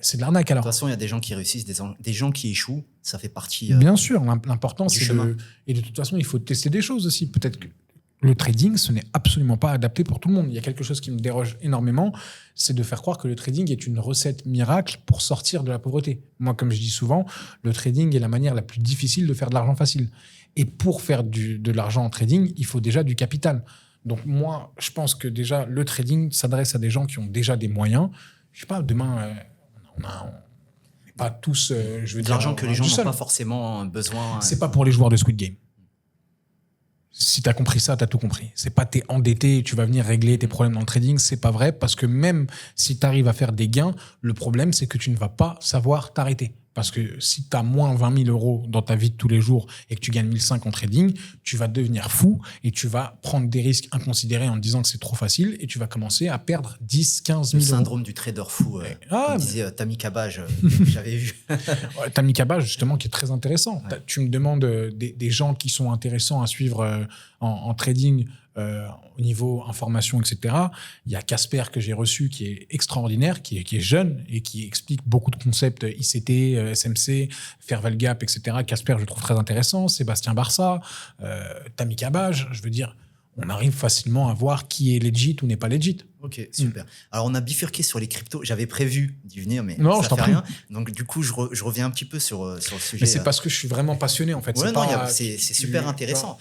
c'est de l'arnaque alors. De toute façon, il y a des gens qui réussissent, des gens qui échouent. Ça fait partie. Bien sûr, l'important c'est et de toute façon, il faut tester des choses aussi. Peut-être que le trading, ce n'est absolument pas adapté pour tout le monde. Il y a quelque chose qui me déroge énormément, c'est de faire croire que le trading est une recette miracle pour sortir de la pauvreté. Moi, comme je dis souvent, le trading est la manière la plus difficile de faire de l'argent facile. Et pour faire de l'argent en trading, il faut déjà du capital. Donc moi, je pense que déjà, le trading s'adresse à des gens qui ont déjà des moyens. Je sais pas, demain, on n'est pas tous, je veux dire... L'argent que les gens n'ont pas forcément besoin. C'est pas pour les joueurs de Squid Game. si tu as compris ça, tu as tout compris. C'est pas t'es endetté et tu vas venir régler tes problèmes dans le trading, c'est pas vrai, parce que même si tu arrives à faire des gains, le problème, c'est que tu ne vas pas savoir t'arrêter. Parce que si tu as moins 20 000 euros dans ta vie de tous les jours et que tu gagnes 1 500 en trading, tu vas devenir fou et tu vas prendre des risques inconsidérés en te disant que c'est trop facile et tu vas commencer à perdre 10, 15 000 Le euros. syndrome du trader fou, comme disait Tammy Kabaj, j'avais vu. Tammy Kabaj, justement, qui est très intéressant. Ouais. Tu me demandes des gens qui sont intéressants à suivre en trading au niveau information, etc. Il y a Casper que j'ai reçu qui est extraordinaire, qui est jeune et qui explique beaucoup de concepts ICT, SMC, Fair Value Gap, etc. Casper, je trouve très intéressant. Sébastien Barça, Tammy Kabaj, je veux dire, on arrive facilement à voir qui est legit ou n'est pas legit. Ok, super. Alors, on a bifurqué sur les cryptos. J'avais prévu d'y venir, mais non, ça fait rien. Donc, du coup, je reviens un petit peu sur le sujet. Mais c'est parce que je suis vraiment passionné, en fait. Ouais, c'est super intéressant.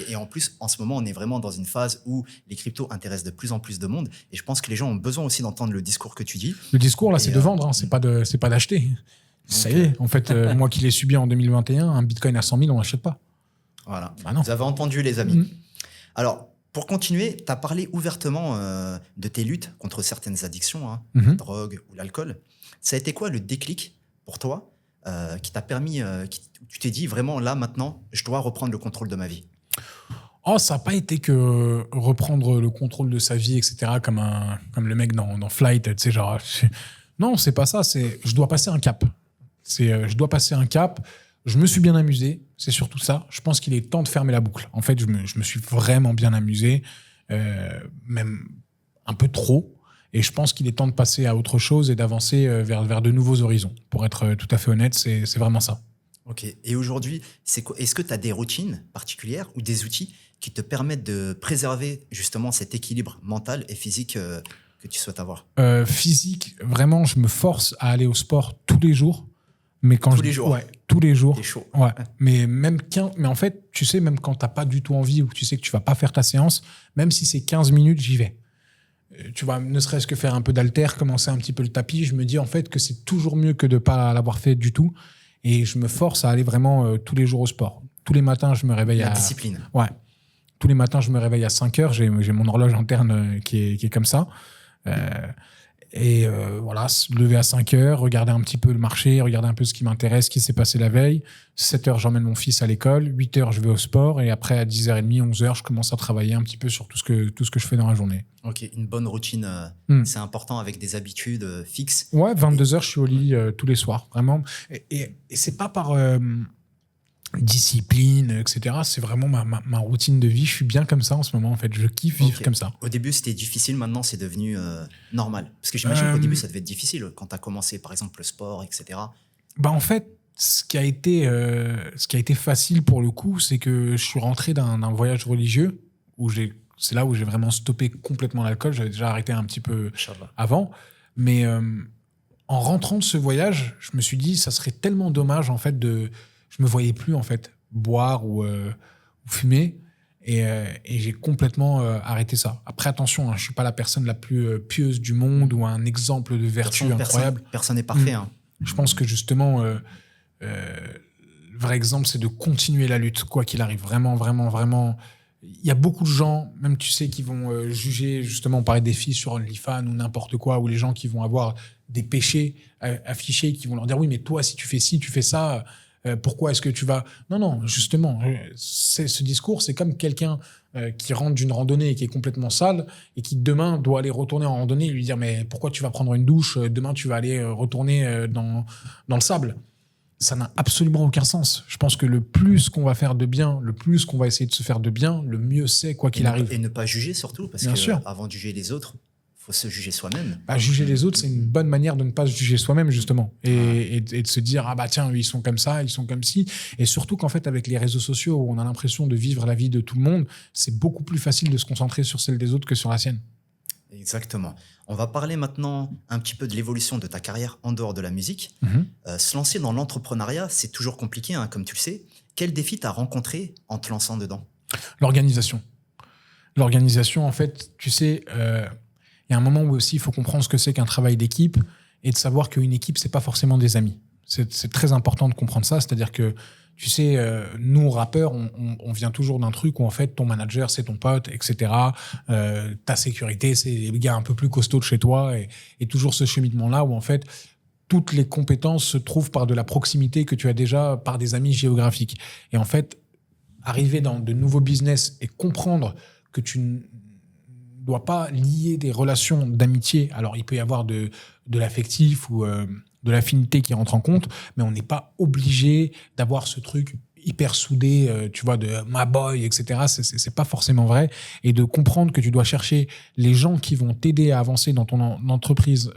Et en plus, en ce moment, on est vraiment dans une phase où les cryptos intéressent de plus en plus de monde. Et je pense que les gens ont besoin aussi d'entendre le discours que tu dis. Le discours, là, c'est de vendre, hein, c'est pas d'acheter. Ça y est, en fait, moi qui l'ai subi en 2021, un bitcoin à 100 000, on n'achète pas. Voilà. Bah vous avez entendu, les amis. Alors, pour continuer, tu as parlé ouvertement de tes luttes contre certaines addictions, la drogue ou l'alcool. Ça a été quoi le déclic pour toi qui t'a permis, tu t'es dit vraiment là maintenant, je dois reprendre le contrôle de ma vie? Oh, ça n'a pas été que reprendre le contrôle de sa vie, etc., comme le mec dans Flight, tu sais, genre... Non, c'est pas ça, c'est je dois passer un cap. Je dois passer un cap. Je me suis bien amusé, c'est surtout ça. Je pense qu'il est temps de fermer la boucle. En fait, je me suis vraiment bien amusé, même un peu trop. Et je pense qu'il est temps de passer à autre chose et d'avancer vers de nouveaux horizons. Pour être tout à fait honnête, c'est vraiment ça. Ok. Et aujourd'hui, est-ce que tu as des routines particulières ou des outils qui te permettent de préserver justement cet équilibre mental et physique que tu souhaites avoir? Physique, vraiment, je me force à aller au sport tous les jours. Mais quand tous les jours. Ouais, tous les jours. T'es chaud. Ouais. Mais en fait, tu sais, même quand t'as pas du tout envie ou que tu sais que tu vas pas faire ta séance, même si c'est 15 minutes, j'y vais. Tu vois, ne serait-ce que faire un peu d'halter, commencer un petit peu le tapis, je me dis en fait que c'est toujours mieux que de pas l'avoir fait du tout. Et je me force à aller vraiment tous les jours au sport. Tous les matins, je me réveille La discipline. Ouais. Tous les matins, je me réveille à 5 heures. J'ai mon horloge interne qui est comme ça. Voilà, se lever à 5 heures, regarder un petit peu le marché, regarder un peu ce qui m'intéresse, ce qui s'est passé la veille. 7 heures, j'emmène mon fils à l'école. 8 heures, je vais au sport. Et après, à 10h30, 11h, je commence à travailler un petit peu sur tout ce que je fais dans la journée. Ok, une bonne routine, c'est important avec des habitudes fixes. Ouais, 22h, je suis au lit tous les soirs, vraiment. Et c'est pas par discipline, etc. C'est vraiment ma routine de vie. Je suis bien comme ça en ce moment, en fait. Je kiffe vivre comme ça. Au début, c'était difficile. Maintenant, c'est devenu normal. Parce que j'imagine qu'au début, ça devait être difficile quand tu as commencé, par exemple, le sport, etc. Bah, en fait, ce qui a été facile pour le coup, c'est que je suis rentré d'un voyage religieux où c'est là où j'ai vraiment stoppé complètement l'alcool. J'avais déjà arrêté un petit peu avant. Mais en rentrant de ce voyage, je me suis dit, ça serait tellement dommage, en fait, je me voyais plus, en fait, boire ou fumer. Et j'ai complètement arrêté ça. Après, attention, je suis pas la personne la plus pieuse du monde ou un exemple de vertu incroyable. Personne n'est parfait. Je pense que justement, le vrai exemple, c'est de continuer la lutte, quoi qu'il arrive. Vraiment, vraiment, vraiment. Il y a beaucoup de gens, même tu sais, qui vont juger, justement, on parlait des filles sur OnlyFans ou n'importe quoi, ou les gens qui vont avoir des péchés affichés, qui vont leur dire, oui, mais toi, si tu fais ci, tu fais ça, pourquoi est-ce que tu vas... Non, justement, ce discours, c'est comme quelqu'un qui rentre d'une randonnée et qui est complètement sale et qui demain doit aller retourner en randonnée et lui dire, mais pourquoi tu vas prendre une douche, demain tu vas aller retourner dans le sable. Ça n'a absolument aucun sens. Je pense que le plus qu'on va faire de bien, le plus qu'on va essayer de se faire de bien, le mieux c'est, quoi qu'il arrive. Et ne pas juger surtout, parce qu'avant de juger les autres, il faut se juger soi-même. Juger les autres, c'est une bonne manière de ne pas se juger soi-même, justement. Et de se dire, ah bah tiens, ils sont comme ça, ils sont comme ci. Et surtout qu'en fait, avec les réseaux sociaux, où on a l'impression de vivre la vie de tout le monde, c'est beaucoup plus facile de se concentrer sur celle des autres que sur la sienne. Exactement. On va parler maintenant un petit peu de l'évolution de ta carrière en dehors de la musique. Se lancer dans l'entrepreneuriat, c'est toujours compliqué, comme tu le sais. Quel défi t'as rencontré en te lançant dedans? L'organisation. L'organisation, en fait, tu sais, il y a un moment où aussi il faut comprendre ce que c'est qu'un travail d'équipe et de savoir qu'une équipe, c'est pas forcément des amis. C'est très important de comprendre ça, c'est-à-dire que Tu sais, nous, rappeurs, on vient toujours d'un truc où, en fait, ton manager, c'est ton pote, etc. Ta sécurité, c'est les gars un peu plus costauds de chez toi. Et toujours ce cheminement-là où, en fait, toutes les compétences se trouvent par de la proximité que tu as déjà par des amis géographiques. Et en fait, arriver dans de nouveaux business et comprendre que tu ne dois pas lier des relations d'amitié. Alors, il peut y avoir de l'affectif ou de l'affinité qui rentre en compte, mais on n'est pas obligé d'avoir ce truc hyper soudé, tu vois, de my boy, etc. C'est pas forcément vrai. Et de comprendre que tu dois chercher les gens qui vont t'aider à avancer dans ton entreprise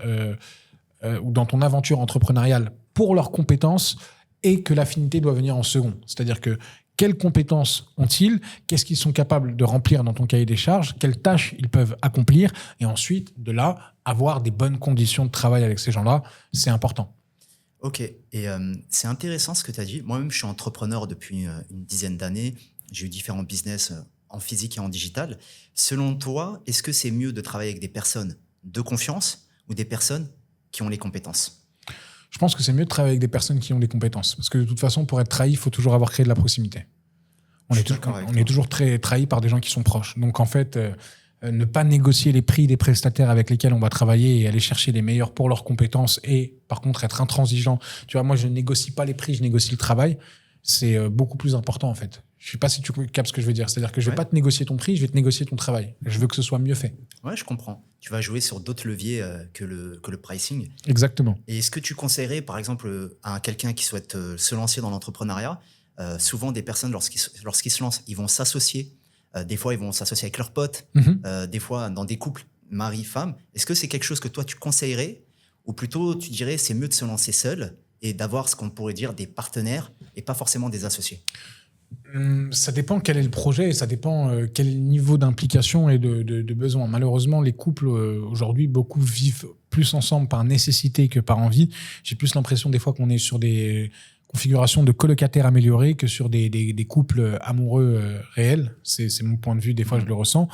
ou dans ton aventure entrepreneuriale pour leurs compétences, et que l'affinité doit venir en second. C'est-à-dire que quelles compétences ont-ils? Qu'est-ce qu'ils sont capables de remplir dans ton cahier des charges? Quelles tâches ils peuvent accomplir? Et ensuite, de là, avoir des bonnes conditions de travail avec ces gens-là, c'est important. Ok, et c'est intéressant ce que tu as dit. Moi-même, je suis entrepreneur depuis une dizaine d'années. J'ai eu différents business en physique et en digital. Selon toi, est-ce que c'est mieux de travailler avec des personnes de confiance ou des personnes qui ont les compétences? Je pense que c'est mieux de travailler avec des personnes qui ont des compétences. Parce que de toute façon, pour être trahi, il faut toujours avoir créé de la proximité. On est toujours très trahi par des gens qui sont proches. Donc en fait, ne pas négocier les prix des prestataires avec lesquels on va travailler et aller chercher les meilleurs pour leurs compétences, et par contre être intransigeant. Tu vois, moi, je ne négocie pas les prix, je négocie le travail. C'est beaucoup plus important en fait. Je ne sais pas si tu captes ce que je veux dire. C'est-à-dire que je ne vais pas te négocier ton prix, je vais te négocier ton travail. Je veux que ce soit mieux fait. Ouais, je comprends. Tu vas jouer sur d'autres leviers que le pricing. Exactement. Et est-ce que tu conseillerais, par exemple, à quelqu'un qui souhaite se lancer dans l'entrepreneuriat, souvent des personnes, lorsqu'ils se lancent, ils vont s'associer. Des fois, ils vont s'associer avec leurs potes. Des fois, dans des couples, mari, femme. Est-ce que c'est quelque chose que toi, tu conseillerais? Ou plutôt, tu dirais, c'est mieux de se lancer seul et d'avoir ce qu'on pourrait dire des partenaires et pas forcément des associés? Ça dépend quel est le projet, et ça dépend quel est le niveau d'implication et de besoin. Malheureusement, les couples aujourd'hui, beaucoup vivent plus ensemble par nécessité que par envie. J'ai plus l'impression des fois qu'on est sur des configurations de colocataires améliorés que sur des couples amoureux réels. C'est mon point de vue, des fois je le ressens.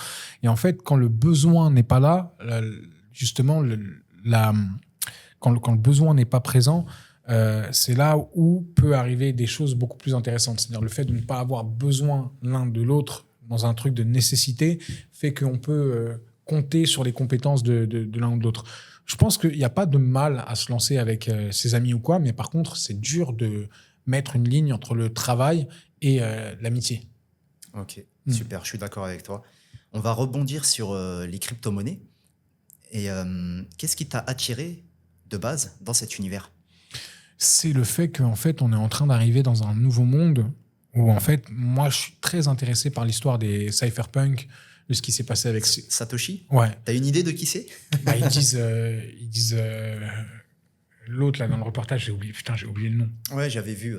Et en fait, quand le besoin n'est pas là, justement, quand le besoin n'est pas présent, c'est là où peut arriver des choses beaucoup plus intéressantes. C'est-à-dire le fait de ne pas avoir besoin l'un de l'autre dans un truc de nécessité fait qu'on peut compter sur les compétences de l'un ou de l'autre. Je pense qu'il n'y a pas de mal à se lancer avec ses amis ou quoi, mais par contre, c'est dur de mettre une ligne entre le travail et l'amitié. Ok, super, je suis d'accord avec toi. On va rebondir sur les crypto-monnaies. Et qu'est-ce qui t'a attiré de base dans cet univers? C'est le fait qu'en fait, on est en train d'arriver dans un nouveau monde où, en fait, moi, je suis très intéressé par l'histoire des cypherpunks, de ce qui s'est passé avec... Satoshi? Ouais. T'as une idée de qui c'est? Bah, ils disent l'autre, là, dans le reportage, j'ai oublié le nom. Ouais, j'avais vu.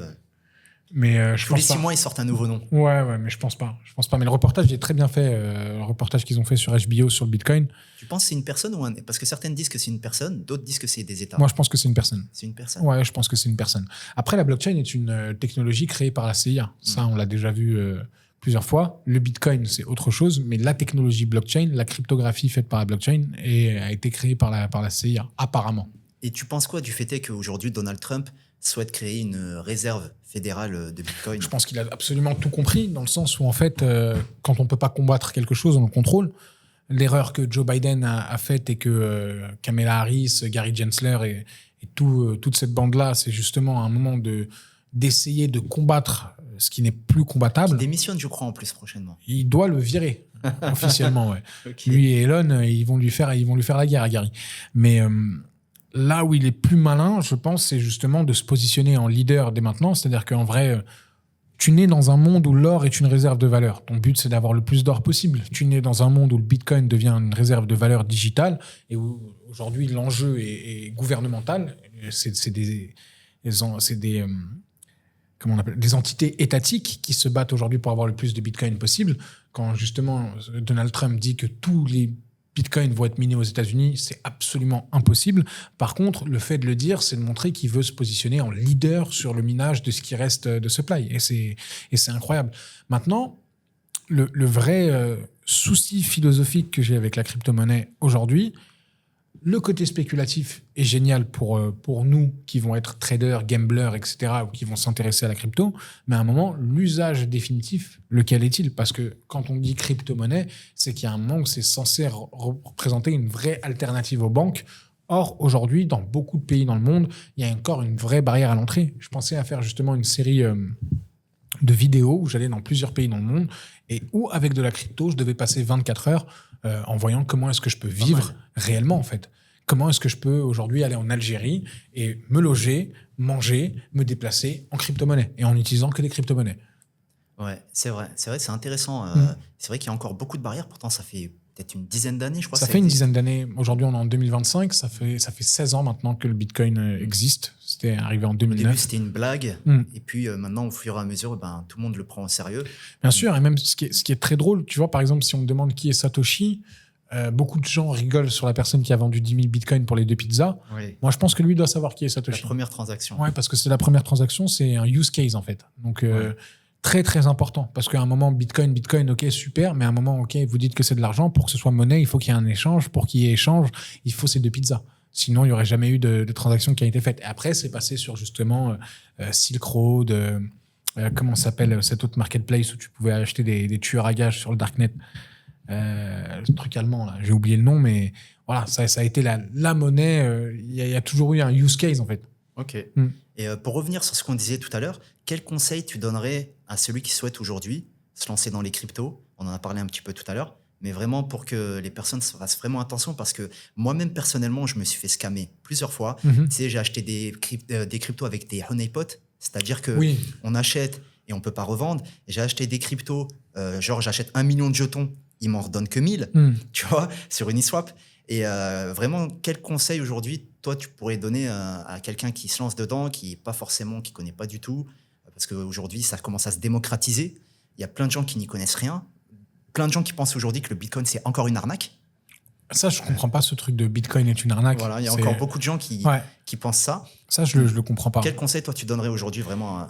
Mais je tous les pense 6 mois, ils sortent un nouveau nom. Ouais, mais je pense pas. Mais le reportage est très bien fait. Le reportage qu'ils ont fait sur HBO sur le Bitcoin. Tu penses que c'est une personne ou un... Parce que certaines disent que c'est une personne, d'autres disent que c'est des États. Moi, je pense que c'est une personne. C'est une personne? Ouais, je pense que c'est une personne. Après, la blockchain est une technologie créée par la CIA. Ça, on l'a déjà vu plusieurs fois. Le Bitcoin, c'est autre chose, mais la technologie blockchain, la cryptographie faite par la blockchain, a été créée par la CIA, apparemment. Et tu penses quoi du fait qu'aujourd'hui, Donald Trump souhaite créer une réserve fédérale de Bitcoin? Je pense qu'il a absolument tout compris, dans le sens où, en fait, quand on ne peut pas combattre quelque chose, on le contrôle. L'erreur que Joe Biden a faite et que Kamala Harris, Gary Gensler et toute cette bande-là, c'est justement un moment d'essayer de combattre ce qui n'est plus combattable. Il démissionne, je crois, en plus, prochainement. Il doit le virer, officiellement, ouais. Okay. Lui et Elon, ils vont lui faire la guerre à Gary. Mais... là où il est plus malin, je pense, c'est justement de se positionner en leader dès maintenant. C'est-à-dire qu'en vrai, tu nais dans un monde où l'or est une réserve de valeur. Ton but, c'est d'avoir le plus d'or possible. Tu nais dans un monde où le Bitcoin devient une réserve de valeur digitale et où aujourd'hui l'enjeu est gouvernemental. C'est des entités étatiques qui se battent aujourd'hui pour avoir le plus de Bitcoin possible. Quand justement Donald Trump dit que tous les Bitcoin vont être minés aux États-Unis, c'est absolument impossible. Par contre, le fait de le dire, c'est de montrer qu'il veut se positionner en leader sur le minage de ce qui reste de supply. Et c'est incroyable. Maintenant, le vrai souci philosophique que j'ai avec la crypto-monnaie aujourd'hui, le côté spéculatif est génial pour nous qui vont être traders, gamblers, etc., ou qui vont s'intéresser à la crypto. Mais à un moment, l'usage définitif, lequel est-il? Parce que quand on dit crypto-monnaie, c'est qu'il y a un moment où c'est censé représenter une vraie alternative aux banques. Or, aujourd'hui, dans beaucoup de pays dans le monde, il y a encore une vraie barrière à l'entrée. Je pensais à faire justement une série de vidéos où j'allais dans plusieurs pays dans le monde et où, avec de la crypto, je devais passer 24 heures en voyant comment est-ce que je peux vivre réellement, en fait. Comment est-ce que je peux aujourd'hui aller en Algérie et me loger, manger, me déplacer en crypto-monnaie et en utilisant que des crypto-monnaies. Ouais, c'est vrai, c'est intéressant. C'est vrai qu'il y a encore beaucoup de barrières, pourtant ça fait peut-être une dizaine d'années, je crois. Ça fait une dizaine d'années. Aujourd'hui, on est en 2025. Ça fait 16 ans maintenant que le Bitcoin existe. C'était arrivé en 2009. Au début, c'était une blague. Et puis maintenant, au fur et à mesure, tout le monde le prend au sérieux. Bien sûr. Et même ce qui est très drôle, tu vois, par exemple, si on me demande qui est Satoshi, beaucoup de gens rigolent sur la personne qui a vendu 10 000 Bitcoins pour les 2 pizzas. Oui. Moi, je pense que lui doit savoir qui est Satoshi. La première transaction. Ouais, parce que c'est la première transaction. C'est un use case, en fait. Donc, très, très important. Parce qu'à un moment, Bitcoin, ok, super. Mais à un moment, ok, vous dites que c'est de l'argent. Pour que ce soit monnaie, il faut qu'il y ait un échange. Pour qu'il y ait échange, il faut ces 2 pizzas. Sinon, il n'y aurait jamais eu de transaction qui a été faite. Et après, c'est passé sur justement Silk Road, comment s'appelle cette autre marketplace où tu pouvais acheter des tueurs à gages sur le Darknet. Ce truc allemand, là. J'ai oublié le nom, mais voilà, ça a été la monnaie. Il y a toujours eu un use case, en fait. Ok. Et pour revenir sur ce qu'on disait tout à l'heure, quel conseil tu donnerais à celui qui souhaite aujourd'hui se lancer dans les cryptos? On en a parlé un petit peu tout à l'heure, mais vraiment pour que les personnes fassent vraiment attention, parce que moi-même, personnellement, je me suis fait scammer plusieurs fois. Tu sais, j'ai acheté des cryptos avec des honeypots, c'est-à-dire que on achète et on peut pas revendre. J'ai acheté des cryptos, genre j'achète 1 million de jetons, ils m'en redonnent que 1000, tu vois, sur Uniswap. Et vraiment, quel conseil aujourd'hui, toi, tu pourrais donner à quelqu'un qui se lance dedans, qui connaît pas du tout, parce qu'aujourd'hui, ça commence à se démocratiser. Il y a plein de gens qui n'y connaissent rien, plein de gens qui pensent aujourd'hui que le Bitcoin, c'est encore une arnaque. Ça, je comprends pas ce truc de Bitcoin est une arnaque. Voilà, il y a encore beaucoup de gens qui pensent ça. Ça, je le comprends pas. Quel conseil, toi, tu donnerais aujourd'hui vraiment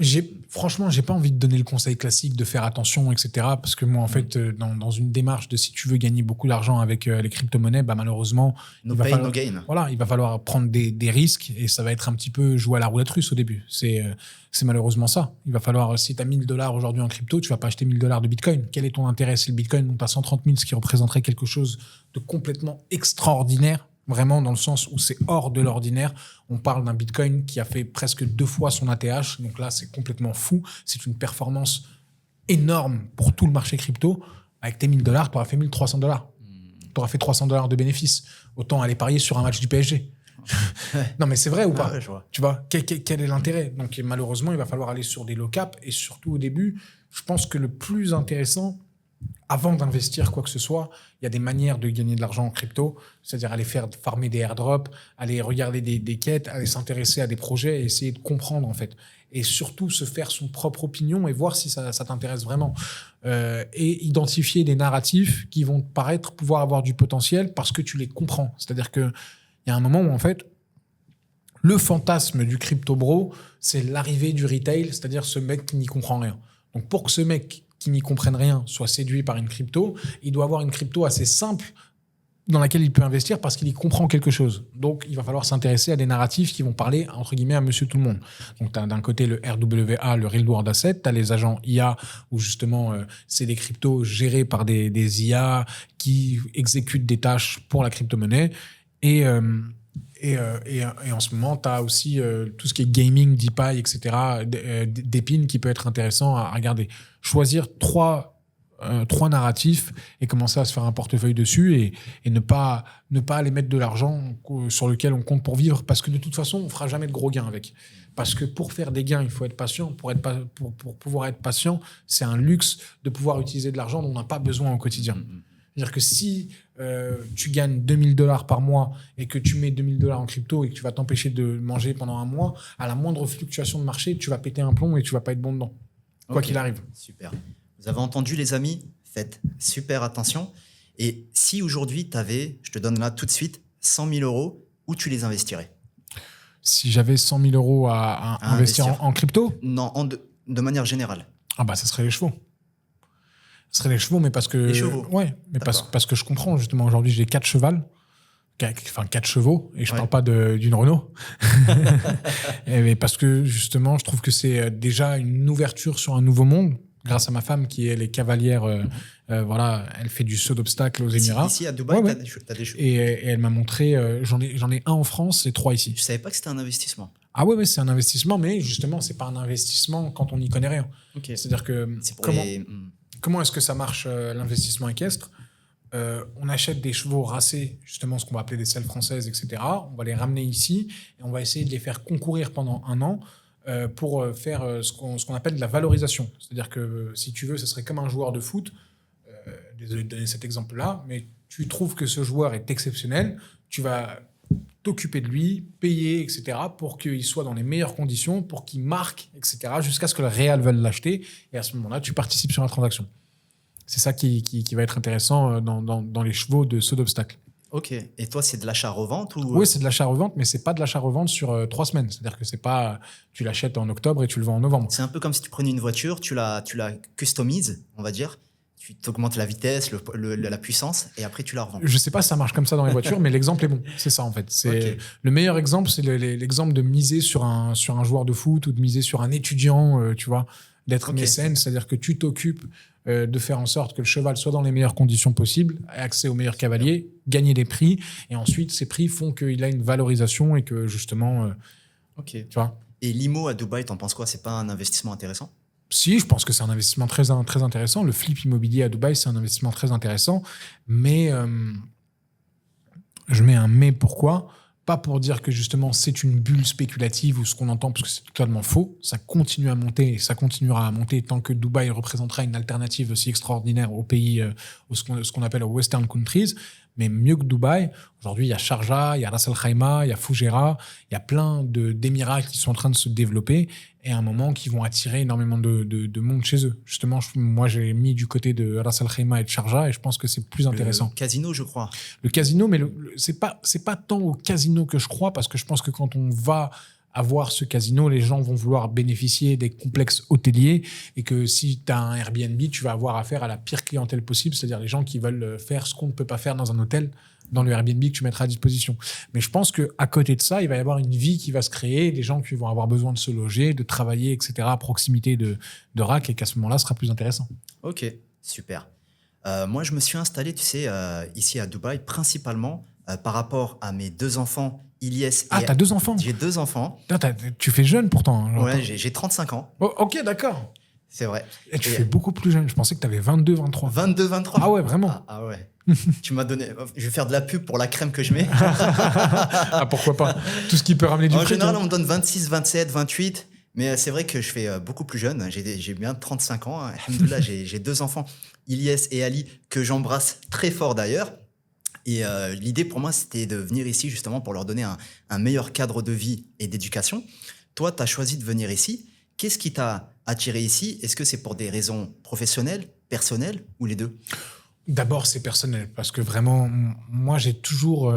Franchement, j'ai pas envie de donner le conseil classique de faire attention, etc. Parce que moi, en fait, dans une démarche de si tu veux gagner beaucoup d'argent avec les crypto-monnaies, malheureusement, no pain, no gain. Voilà, il va falloir prendre des risques et ça va être un petit peu jouer à la roulette russe au début. C'est malheureusement ça. Il va falloir, si tu as 1 000 $ aujourd'hui en crypto, tu vas pas acheter 1 000 $ de Bitcoin. Quel est ton intérêt si le Bitcoin monte à 130 000, ce qui représenterait quelque chose de complètement extraordinaire? Vraiment dans le sens où c'est hors de l'ordinaire. On parle d'un Bitcoin qui a fait presque 2 fois son ATH. Donc là, c'est complètement fou. C'est une performance énorme pour tout le marché crypto. Avec tes 1 000 $, tu auras fait 1 300 $. Tu auras fait 300 $ de bénéfices. Autant aller parier sur un match du PSG. Non, mais c'est vrai ou pas? Ouais, je vois. Tu vois, quel est l'intérêt? Donc malheureusement, il va falloir aller sur des low cap. Et surtout au début, je pense que le plus intéressant, avant d'investir quoi que ce soit, il y a des manières de gagner de l'argent en crypto, c'est-à-dire aller farmer des airdrops, aller regarder des quêtes, aller s'intéresser à des projets et essayer de comprendre en fait. Et surtout se faire son propre opinion et voir si ça t'intéresse vraiment. Et identifier des narratifs qui vont te paraître pouvoir avoir du potentiel parce que tu les comprends. C'est-à-dire qu'il y a un moment où en fait, le fantasme du crypto bro, c'est l'arrivée du retail, c'est-à-dire ce mec qui n'y comprend rien. Donc pour que ce mec qui n'y comprennent rien soit séduit par une crypto, il doit avoir une crypto assez simple dans laquelle il peut investir parce qu'il y comprend quelque chose. Donc, il va falloir s'intéresser à des narratifs qui vont parler, entre guillemets, à monsieur tout le monde. Donc, tu as d'un côté le RWA, le Real World Asset, tu as les agents IA où justement, c'est des cryptos gérés par des IA qui exécutent des tâches pour la crypto-monnaie. Et en ce moment, tu as aussi tout ce qui est gaming, DeFi, etc., d'épines qui peut être intéressant à regarder. Choisir trois narratifs et commencer à se faire un portefeuille dessus et ne pas aller mettre de l'argent sur lequel on compte pour vivre parce que de toute façon, on ne fera jamais de gros gains avec. Parce que pour faire des gains, il faut être patient. Pour pouvoir être patient, c'est un luxe de pouvoir utiliser de l'argent dont on n'a pas besoin au quotidien. C'est-à-dire que si tu gagnes 2 000 $ par mois et que tu mets 2 000 $ en crypto et que tu vas t'empêcher de manger pendant un mois, à la moindre fluctuation de marché, tu vas péter un plomb et tu vas pas être bon dedans, quoi qu'il arrive. Super. Vous avez entendu, les amis, faites super attention. Et si aujourd'hui, tu avais, je te donne là tout de suite, 100 000 €, où tu les investirais? Si j'avais 100 000 € à investir en crypto? Non, de manière générale. Ça serait les chevaux. Ce serait les chevaux, mais parce que... Les chevaux. Ouais, mais parce que je comprends, justement, aujourd'hui, j'ai 4 chevals. 4 chevaux, et je parle pas d'une Renault. Mais parce que justement, je trouve que c'est déjà une ouverture sur un nouveau monde, grâce à ma femme qui elle est cavalière. Voilà, elle fait du saut d'obstacles aux Émirats. Ici à Dubaï, Ouais. t'as des chevaux. Et elle m'a montré, j'en ai un en France et 3 ici. Je savais pas que c'était un investissement. Ah ouais, c'est un investissement, mais justement, c'est pas un investissement quand on n'y connaît rien. Okay. C'est-à-dire que c'est pour comment est-ce que ça marche l'investissement équestre? On achète des chevaux racés, justement ce qu'on va appeler des selles françaises, etc. On va les ramener ici et on va essayer de les faire concourir pendant 1 an pour faire ce qu'on appelle de la valorisation. C'est-à-dire que si tu veux, ce serait comme un joueur de foot. Désolé de donner cet exemple-là, mais tu trouves que ce joueur est exceptionnel, tu vas t'occuper de lui, payer, etc., pour qu'il soit dans les meilleures conditions, pour qu'il marque, etc., jusqu'à ce que le Real veuille l'acheter. Et à ce moment-là, tu participes sur la transaction. C'est ça qui va être intéressant dans les chevaux de saut d'obstacle. Ok. Et toi, c'est de l'achat-revente ou... Oui, c'est de l'achat-revente, mais c'est pas de l'achat-revente sur 3 semaines. C'est-à-dire que c'est pas tu l'achètes en octobre et tu le vends en novembre. C'est un peu comme si tu prenais une voiture, tu la customises, on va dire. Tu augmentes la vitesse, la puissance, et après tu la revends. Je sais pas si ça marche comme ça dans les voitures, mais l'exemple est bon. C'est ça en fait. Le meilleur exemple, c'est l'exemple de miser sur un joueur de foot ou de miser sur un étudiant, tu vois, d'être mécène, c'est-à-dire que tu t'occupes de faire en sorte que le cheval soit dans les meilleures conditions possibles, accès aux meilleurs cavaliers, gagner des prix, et ensuite ces prix font qu'il a une valorisation et que justement, tu vois. Et l'IMO à Dubaï, t'en penses quoi? C'est pas un investissement intéressant? Si, je pense que c'est un investissement très, très intéressant. Le flip immobilier à Dubaï, c'est un investissement très intéressant. Mais je mets un mais pourquoi? Pas pour dire que justement c'est une bulle spéculative ou ce qu'on entend, parce que c'est totalement faux. Ça continue à monter et ça continuera à monter tant que Dubaï représentera une alternative aussi extraordinaire aux pays, ce qu'on appelle aux Western countries. Mais mieux que Dubaï, aujourd'hui, il y a Sharjah, il y a Ras Al Khaimah, il y a Fujairah, il y a plein d'émirats qui sont en train de se développer et à un moment qui vont attirer énormément de monde chez eux. Justement, moi, j'ai mis du côté de Ras Al Khaimah et de Sharjah et je pense que c'est plus intéressant. Le casino, je crois. Le casino, mais c'est pas tant au casino que je crois, parce que je pense que quand on va avoir ce casino, les gens vont vouloir bénéficier des complexes hôteliers et que si tu as un Airbnb, tu vas avoir affaire à la pire clientèle possible, c'est-à-dire les gens qui veulent faire ce qu'on ne peut pas faire dans un hôtel, dans le Airbnb que tu mettras à disposition. Mais je pense qu'à côté de ça, il va y avoir une vie qui va se créer, des gens qui vont avoir besoin de se loger, de travailler, etc., à proximité de RAC, et qu'à ce moment-là, ce sera plus intéressant. Ok, super. Moi, je me suis installé, tu sais, ici à Dubaï, principalement par rapport à mes 2 enfants, Ilyes. Ah, t'as 2 enfants? J'ai 2 enfants. Tu fais jeune pourtant. Hein, ouais, j'ai 35 ans. Oh, ok, d'accord. C'est vrai. Et tu fais beaucoup plus jeune. Je pensais que tu avais 22, 23. 22, 23. Ah ouais, vraiment. Ah ouais. Tu m'as donné... Je vais faire de la pub pour la crème que je mets. Ah, pourquoi pas. Tout ce qui peut ramener du fric. En général, on me donne 26, 27, 28. Mais c'est vrai que je fais beaucoup plus jeune. J'ai bien 35 ans. Alhamdoulilah, j'ai 2 enfants, Ilyes et Ali, que j'embrasse très fort d'ailleurs. Et l'idée pour moi, c'était de venir ici justement pour leur donner un meilleur cadre de vie et d'éducation. Toi, tu as choisi de venir ici. Qu'est-ce qui t'a attiré ici? Est-ce que c'est pour des raisons professionnelles, personnelles ou les deux? D'abord, c'est personnel. Parce que vraiment, moi, j'ai toujours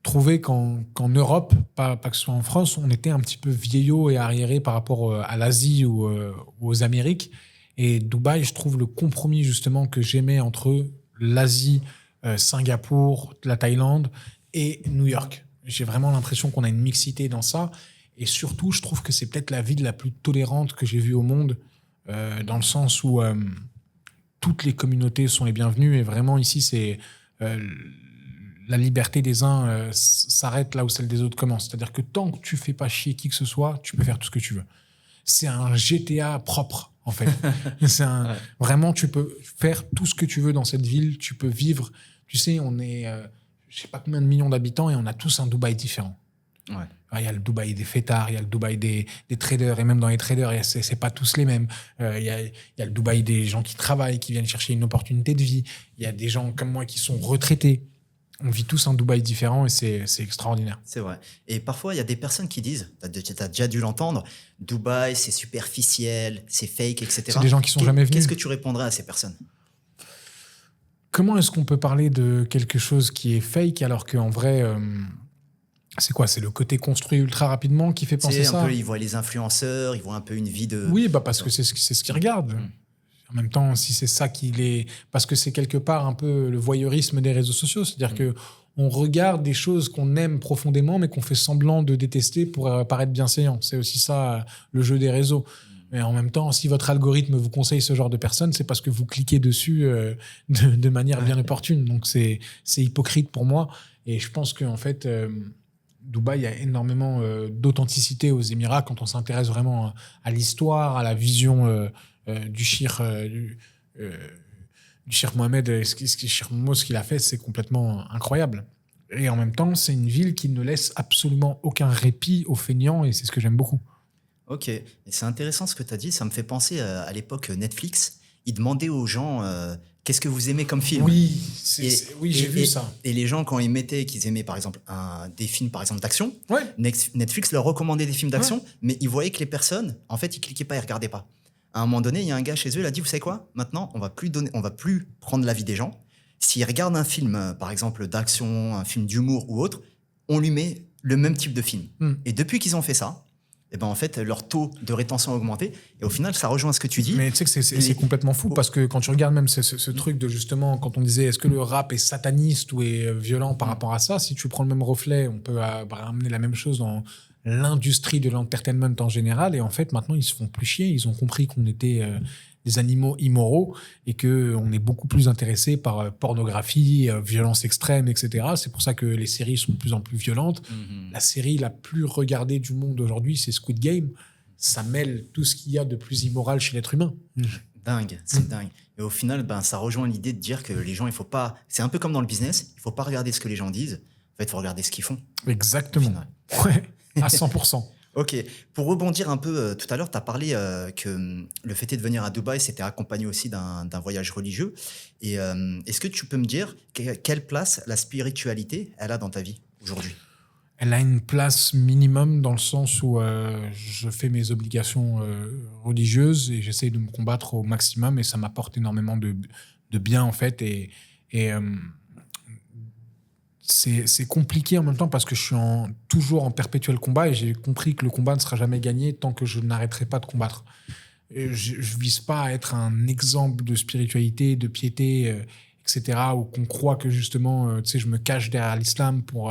trouvé qu'en Europe, pas que ce soit en France, on était un petit peu vieillot et arriéré par rapport à l'Asie ou aux Amériques. Et Dubaï, je trouve le compromis justement que j'aimais entre l'Asie, Singapour, la Thaïlande et New York. J'ai vraiment l'impression qu'on a une mixité dans ça. Et surtout, je trouve que c'est peut-être la ville la plus tolérante que j'ai vue au monde, dans le sens où toutes les communautés sont les bienvenues. Et vraiment, ici, c'est la liberté des uns s'arrête là où celle des autres commence. C'est-à-dire que tant que tu fais pas chier qui que ce soit, tu peux faire tout ce que tu veux. C'est un GTA propre, en fait. Vraiment, tu peux faire tout ce que tu veux dans cette ville. Tu peux vivre. Tu sais, on est, je sais pas combien de millions d'habitants et on a tous un Dubaï différent. Ouais. Il y a le Dubaï des fêtards, il y a le Dubaï des traders, et même dans les traders, c'est pas tous les mêmes. Il y a le Dubaï des gens qui travaillent, qui viennent chercher une opportunité de vie. Il y a des gens comme moi qui sont retraités. On vit tous un Dubaï différent et c'est extraordinaire. C'est vrai. Et parfois, il y a des personnes qui disent, tu as déjà dû l'entendre, Dubaï, c'est superficiel, c'est fake, etc. C'est des gens qui sont jamais venus. Qu'est-ce que tu répondrais à ces personnes? Comment est-ce qu'on peut parler de quelque chose qui est fake alors qu'en vrai... c'est quoi? C'est le côté construit ultra rapidement qui fait penser ça? Ils voient les influenceurs, ils voient un peu une vie de... Oui, parce que c'est ce qu'ils regardent. En même temps, si c'est ça parce que c'est quelque part un peu le voyeurisme des réseaux sociaux. C'est-à-dire que on regarde des choses qu'on aime profondément, mais qu'on fait semblant de détester pour paraître bienséant. C'est aussi ça, le jeu des réseaux. Mais en même temps, si votre algorithme vous conseille ce genre de personnes, c'est parce que vous cliquez dessus de manière bien opportune. Donc, c'est hypocrite pour moi. Et je pense qu'en fait, Dubaï, il y a énormément d'authenticité aux Émirats quand on s'intéresse vraiment à l'histoire, à la vision du Cheikh Mohamed. Cheikh Momo, ce qu'il a fait, c'est complètement incroyable. Et en même temps, c'est une ville qui ne laisse absolument aucun répit aux feignants, et c'est ce que j'aime beaucoup. Ok, et c'est intéressant ce que tu as dit, ça me fait penser à l'époque Netflix, ils demandaient aux gens qu'est-ce que vous aimez comme film. Oui, J'ai vu ça. Et les gens, quand ils mettaient qu'ils aimaient par exemple des films par exemple d'action, Ouais. Netflix leur recommandait des films d'action, mais ils voyaient que les personnes, en fait, ils cliquaient pas, ils regardaient pas. À un moment donné, il y a un gars chez eux, il a dit, vous savez quoi, maintenant, on va plus prendre l'avis des gens. S'ils regardent un film, par exemple d'action, un film d'humour ou autre, on lui met le même type de film. Et depuis qu'ils ont fait ça, et ben en fait, leur taux de rétention a augmenté. Et au final, ça rejoint ce que tu dis. Mais tu sais que c'est complètement fou parce que quand tu regardes même ce truc de justement, quand on disait est-ce que le rap est sataniste ou est violent par rapport à ça, si tu prends le même reflet, on peut ramener la même chose dans l'industrie de l'entertainment en général. Et en fait, maintenant, ils se font plus chier. Ils ont compris qu'on était des animaux immoraux et qu'on est beaucoup plus intéressé par pornographie, violence extrême, etc. C'est pour ça que les séries sont de plus en plus violentes. La série la plus regardée du monde aujourd'hui, c'est Squid Game. Ça mêle tout ce qu'il y a de plus immoral chez l'être humain. Dingue, c'est dingue. Et au final, ça rejoint l'idée de dire que les gens, il faut pas... C'est un peu comme dans le business, il faut pas regarder ce que les gens disent. En fait, il faut regarder ce qu'ils font. Exactement. Ouais, à 100%. Ok, pour rebondir un peu, tout à l'heure, tu as parlé que le fait de venir à Dubaï, c'était accompagné aussi d'un voyage religieux. Et est-ce que tu peux me dire quelle place la spiritualité, elle a dans ta vie aujourd'hui? Elle a une place minimum dans le sens où je fais mes obligations religieuses et j'essaie de me combattre au maximum et ça m'apporte énormément de bien en fait. Et c'est compliqué en même temps parce que je suis toujours en perpétuel combat et j'ai compris que le combat ne sera jamais gagné tant que je n'arrêterai pas de combattre. Et je ne vise pas à être un exemple de spiritualité, de piété, etc. Ou qu'on croit que justement, je me cache derrière l'islam pour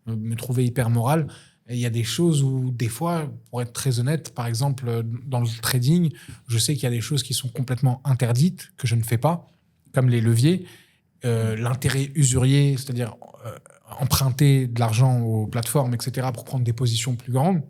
me trouver hyper moral. Et il y a des choses où, des fois, pour être très honnête, par exemple, dans le trading, je sais qu'il y a des choses qui sont complètement interdites, que je ne fais pas, comme les leviers. L'intérêt usurier, c'est-à-dire emprunter de l'argent aux plateformes, etc., pour prendre des positions plus grandes.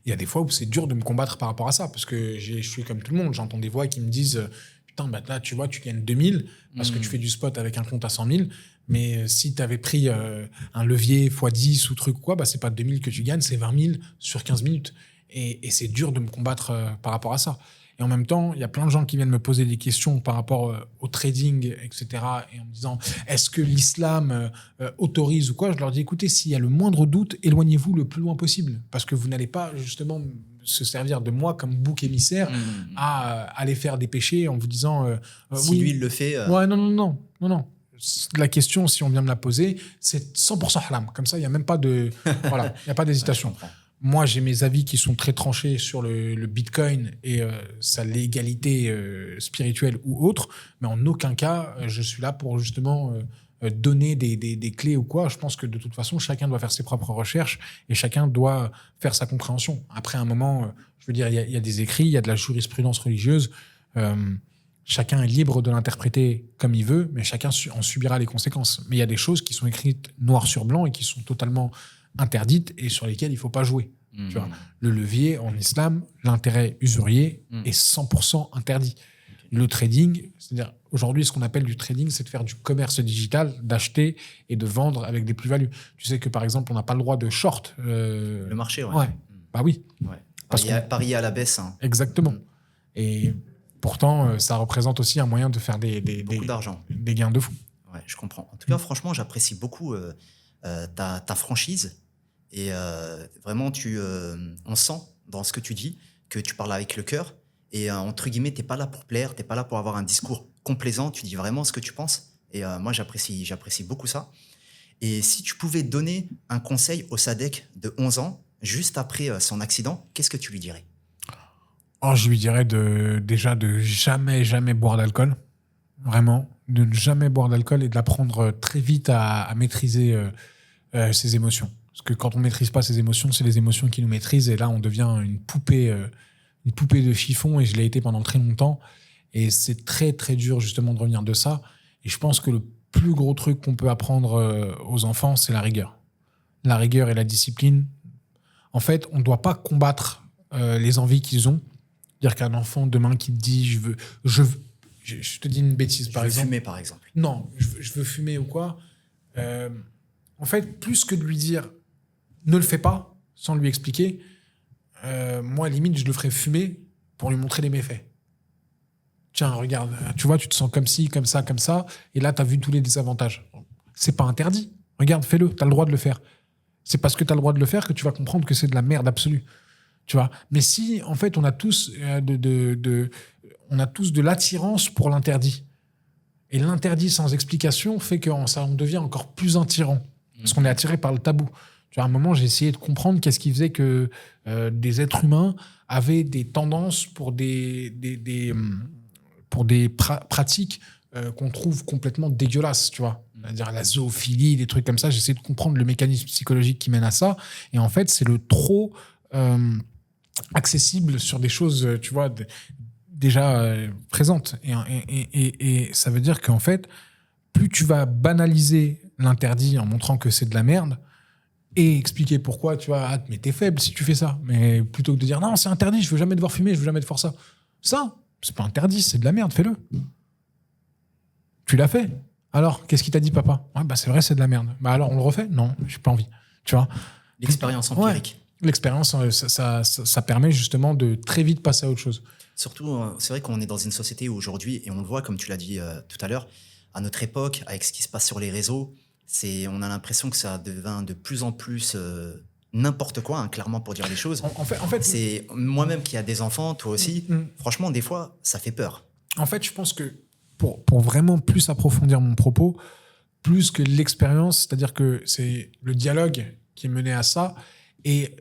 Il y a des fois où c'est dur de me combattre par rapport à ça, parce que je suis comme tout le monde. J'entends des voix qui me disent « Putain, bah là, tu vois, tu gagnes 2000 parce que tu fais du spot avec un compte à 100 000. Mais si tu avais pris un levier x10 ou truc ou quoi, bah, c'est pas 2000 que tu gagnes, c'est 20 000 sur 15 minutes. » Et c'est dur de me combattre par rapport à ça. Et en même temps, il y a plein de gens qui viennent me poser des questions par rapport au trading, etc. Et en me disant, est-ce que l'islam autorise ou quoi? Je leur dis, écoutez, s'il y a le moindre doute, éloignez-vous le plus loin possible. Parce que vous n'allez pas justement se servir de moi comme bouc émissaire à aller faire des péchés en vous disant... si lui, il le fait... Ouais, non. La question, si on vient me la poser, c'est 100% haram. Comme ça, il n'y a même pas de... Voilà, il n'y a pas d'hésitation. Ouais, moi, j'ai mes avis qui sont très tranchés sur le Bitcoin et sa légalité spirituelle ou autre, mais en aucun cas, je suis là pour justement donner des clés ou quoi. Je pense que de toute façon, chacun doit faire ses propres recherches et chacun doit faire sa compréhension. Après un moment, je veux dire, il y a des écrits, il y a de la jurisprudence religieuse. Chacun est libre de l'interpréter comme il veut, mais chacun en subira les conséquences. Mais il y a des choses qui sont écrites noir sur blanc et qui sont totalement interdites et sur lesquelles il ne faut pas jouer. Tu vois, le levier en islam, l'intérêt usurier est 100% interdit. Le trading, c'est-à-dire aujourd'hui, ce qu'on appelle du trading, c'est de faire du commerce digital, d'acheter et de vendre avec des plus-values. Tu sais que par exemple, on n'a pas le droit de short. Le marché, ouais. Bah oui. Ouais. Parier à la baisse. Hein. Exactement. Et pourtant, ça représente aussi un moyen de faire beaucoup d'argent. Des gains de fou. Ouais, je comprends. En tout cas, franchement, j'apprécie beaucoup ta franchise. Et vraiment, on sent dans ce que tu dis que tu parles avec le cœur. Et entre guillemets, tu n'es pas là pour plaire, tu n'es pas là pour avoir un discours complaisant. Tu dis vraiment ce que tu penses. Et moi, j'apprécie beaucoup ça. Et si tu pouvais donner un conseil au Sadek de 11 ans, juste après son accident, qu'est-ce que tu lui dirais? Je lui dirais déjà de jamais boire d'alcool. Vraiment. de ne jamais boire d'alcool et de l'apprendre très vite à maîtriser ses émotions. Parce que quand on ne maîtrise pas ses émotions, c'est les émotions qui nous maîtrisent. Et là, on devient une poupée de chiffon. Et je l'ai été pendant très longtemps. Et c'est très, très dur, justement, de revenir de ça. Et je pense que le plus gros truc qu'on peut apprendre aux enfants, c'est la rigueur. La rigueur et la discipline. En fait, on ne doit pas combattre les envies qu'ils ont. Dire qu'un enfant, demain, qui te dit je te dis une bêtise, par exemple. Fumer, par exemple. Non, je veux fumer ou quoi. En fait, plus que de lui dire ne le fais pas, sans lui expliquer, moi, limite, je le ferais fumer pour lui montrer les méfaits. Tiens, regarde, tu vois, tu te sens comme ci, comme ça, et là, tu as vu tous les désavantages. C'est pas interdit. Regarde, fais-le, tu as le droit de le faire. C'est parce que tu as le droit de le faire que tu vas comprendre que c'est de la merde absolue. Tu vois. Mais si, en fait, on a tous de l'attirance pour l'interdit. Et l'interdit sans explication fait qu'on devient encore plus un tyran. Parce qu'on est attiré par le tabou. Tu vois, à un moment, j'ai essayé de comprendre qu'est-ce qui faisait que des êtres humains avaient des tendances pour des pratiques qu'on trouve complètement dégueulasses, tu vois. C'est-à-dire la zoophilie, des trucs comme ça. J'ai essayé de comprendre le mécanisme psychologique qui mène à ça. Et en fait, c'est le trop accessible sur des choses, tu vois, déjà présentes. Et ça veut dire qu'en fait, plus tu vas banaliser l'interdit en montrant que c'est de la merde et expliquer pourquoi, tu vois, mais t'es faible si tu fais ça. Mais plutôt que de dire non, c'est interdit, je veux jamais devoir fumer, je veux jamais devoir ça. Ça, c'est pas interdit, c'est de la merde, fais-le. Tu l'as fait. Alors, qu'est-ce qu'il t'a dit, papa? Ouais, bah c'est vrai, c'est de la merde. Bah alors, on le refait? Non, j'ai pas envie. Tu vois? L'expérience empirique. Ouais. L'expérience, ça permet justement de très vite passer à autre chose. Surtout, c'est vrai qu'on est dans une société où aujourd'hui, et on le voit, comme tu l'as dit tout à l'heure, à notre époque, avec ce qui se passe sur les réseaux, on a l'impression que ça devient de plus en plus n'importe quoi, clairement, pour dire les choses. En fait, c'est moi-même qui a des enfants, toi aussi. Franchement, des fois, ça fait peur. En fait, je pense que pour vraiment plus approfondir mon propos, plus que l'expérience, c'est-à-dire que c'est le dialogue qui est mené à ça, et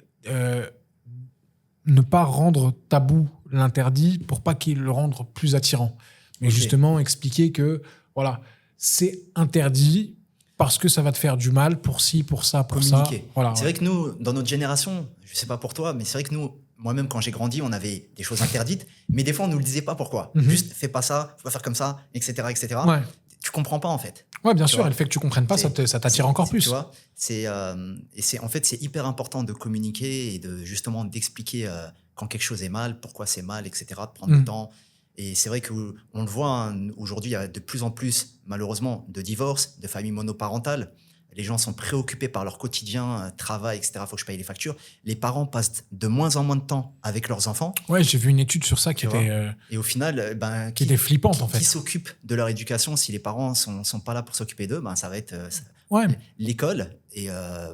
ne pas rendre tabou l'interdit pour pas qu'il le rende plus attirant. Mais justement, expliquer que voilà, c'est interdit parce que ça va te faire du mal pour ci, pour ça, pour communiquer. Ça. Voilà, c'est vrai que nous, dans notre génération, je sais pas pour toi, mais c'est vrai que nous, moi-même, quand j'ai grandi, on avait des choses interdites, mais des fois, on nous le disait pas pourquoi. Juste, fais pas ça, faut pas faire comme ça, etc., etc. Ouais. Tu comprends pas, en fait. Ouais, bien sûr, et le fait que tu comprennes pas, ça t'attire encore plus. Tu vois, en fait, c'est hyper important de communiquer et justement d'expliquer quand quelque chose est mal, pourquoi c'est mal, etc., de prendre le temps. Et c'est vrai qu'on le voit, aujourd'hui, il y a de plus en plus, malheureusement, de divorces, de familles monoparentales. Les gens sont préoccupés par leur quotidien, travail, etc. Il faut que je paye les factures. Les parents passent de moins en moins de temps avec leurs enfants. Ouais, j'ai vu une étude sur ça qui était... Et au final, qui était flippante, en fait. Qui s'occupe de leur éducation? Si les parents sont pas là pour s'occuper d'eux, ça va être l'école. Et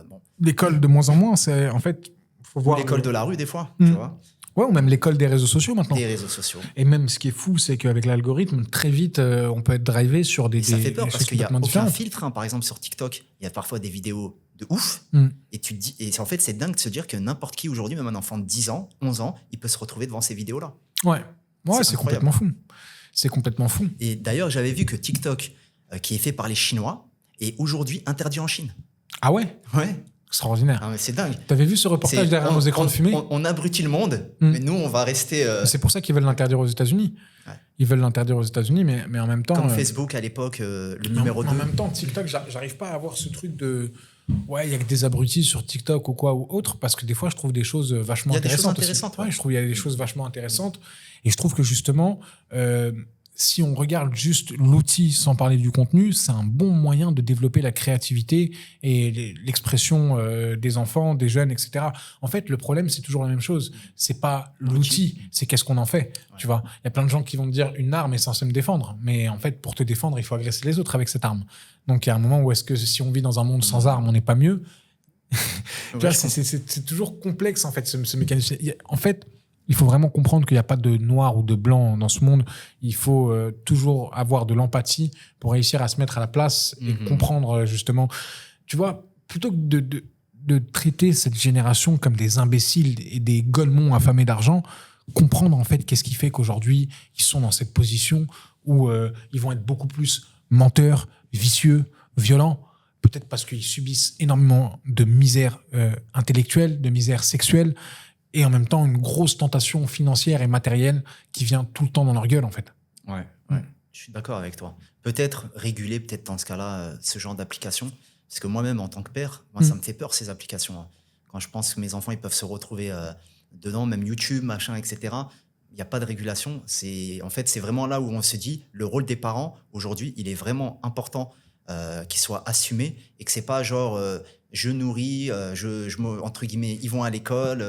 bon. L'école de moins en moins, c'est en fait... Faut voir l'école de la rue, des fois, tu vois. Ouais, ou même l'école des réseaux sociaux maintenant. Des réseaux sociaux. Et même ce qui est fou, c'est qu'avec l'algorithme, très vite, on peut être drivé sur des. Ça fait peur parce qu'il y a aucun différentes. filtre. Par exemple, sur TikTok, il y a parfois des vidéos de ouf. Et tu te dis, et en fait, c'est dingue de se dire que n'importe qui aujourd'hui, même un enfant de 10 ans, 11 ans, il peut se retrouver devant ces vidéos-là. Ouais, c'est complètement fou. C'est complètement fou. Et d'ailleurs, j'avais vu que TikTok, qui est fait par les Chinois, est aujourd'hui interdit en Chine. Ah ouais? Ouais. Extraordinaire. Ah, c'est dingue. T'avais vu ce reportage derrière nos écrans de fumée? On abrutit le monde, mais nous, on va rester... C'est pour ça qu'ils veulent l'interdire aux États-Unis. Ouais. Ils veulent l'interdire aux États-Unis, mais en même temps... Comme Facebook à l'époque, le numéro 2. En même temps, TikTok, j'arrive pas à avoir ce truc de... Ouais, il y a que des abrutis sur TikTok ou quoi ou autre, parce que des fois, je trouve des choses vachement intéressantes. Il y a des choses intéressantes. Ouais, je trouve qu'il y a des choses vachement intéressantes. Et je trouve que justement... si on regarde juste l'outil sans parler du contenu, c'est un bon moyen de développer la créativité et l'expression des enfants, des jeunes, etc. En fait, le problème, c'est toujours la même chose. C'est pas l'outil, c'est qu'est-ce qu'on en fait. Ouais. Tu vois, il y a plein de gens qui vont te dire une arme est censée me défendre, mais en fait, pour te défendre, il faut agresser les autres avec cette arme. Donc, il y a un moment où est-ce que si on vit dans un monde sans armes, on n'est pas mieux. Tu vois, c'est toujours complexe en fait ce mécanisme. En fait. Il faut vraiment comprendre qu'il n'y a pas de noir ou de blanc dans ce monde. Il faut toujours avoir de l'empathie pour réussir à se mettre à la place et comprendre justement. Tu vois, plutôt que de traiter cette génération comme des imbéciles et des golemons affamés d'argent, comprendre en fait qu'est-ce qui fait qu'aujourd'hui ils sont dans cette position où ils vont être beaucoup plus menteurs, vicieux, violents, peut-être parce qu'ils subissent énormément de misère intellectuelle, de misère sexuelle, et en même temps une grosse tentation financière et matérielle qui vient tout le temps dans leur gueule, en fait. Ouais. Je suis d'accord avec toi. Peut-être réguler, peut-être dans ce cas-là, ce genre d'application. Parce que moi-même, en tant que père, ça me fait peur, ces applications, hein. Quand je pense que mes enfants ils peuvent se retrouver dedans, même YouTube, machin, etc., il n'y a pas de régulation. En fait, c'est vraiment là où on se dit, le rôle des parents, aujourd'hui, il est vraiment important qu'il soit assumé et que c'est pas genre, je nourris, entre guillemets, ils vont à l'école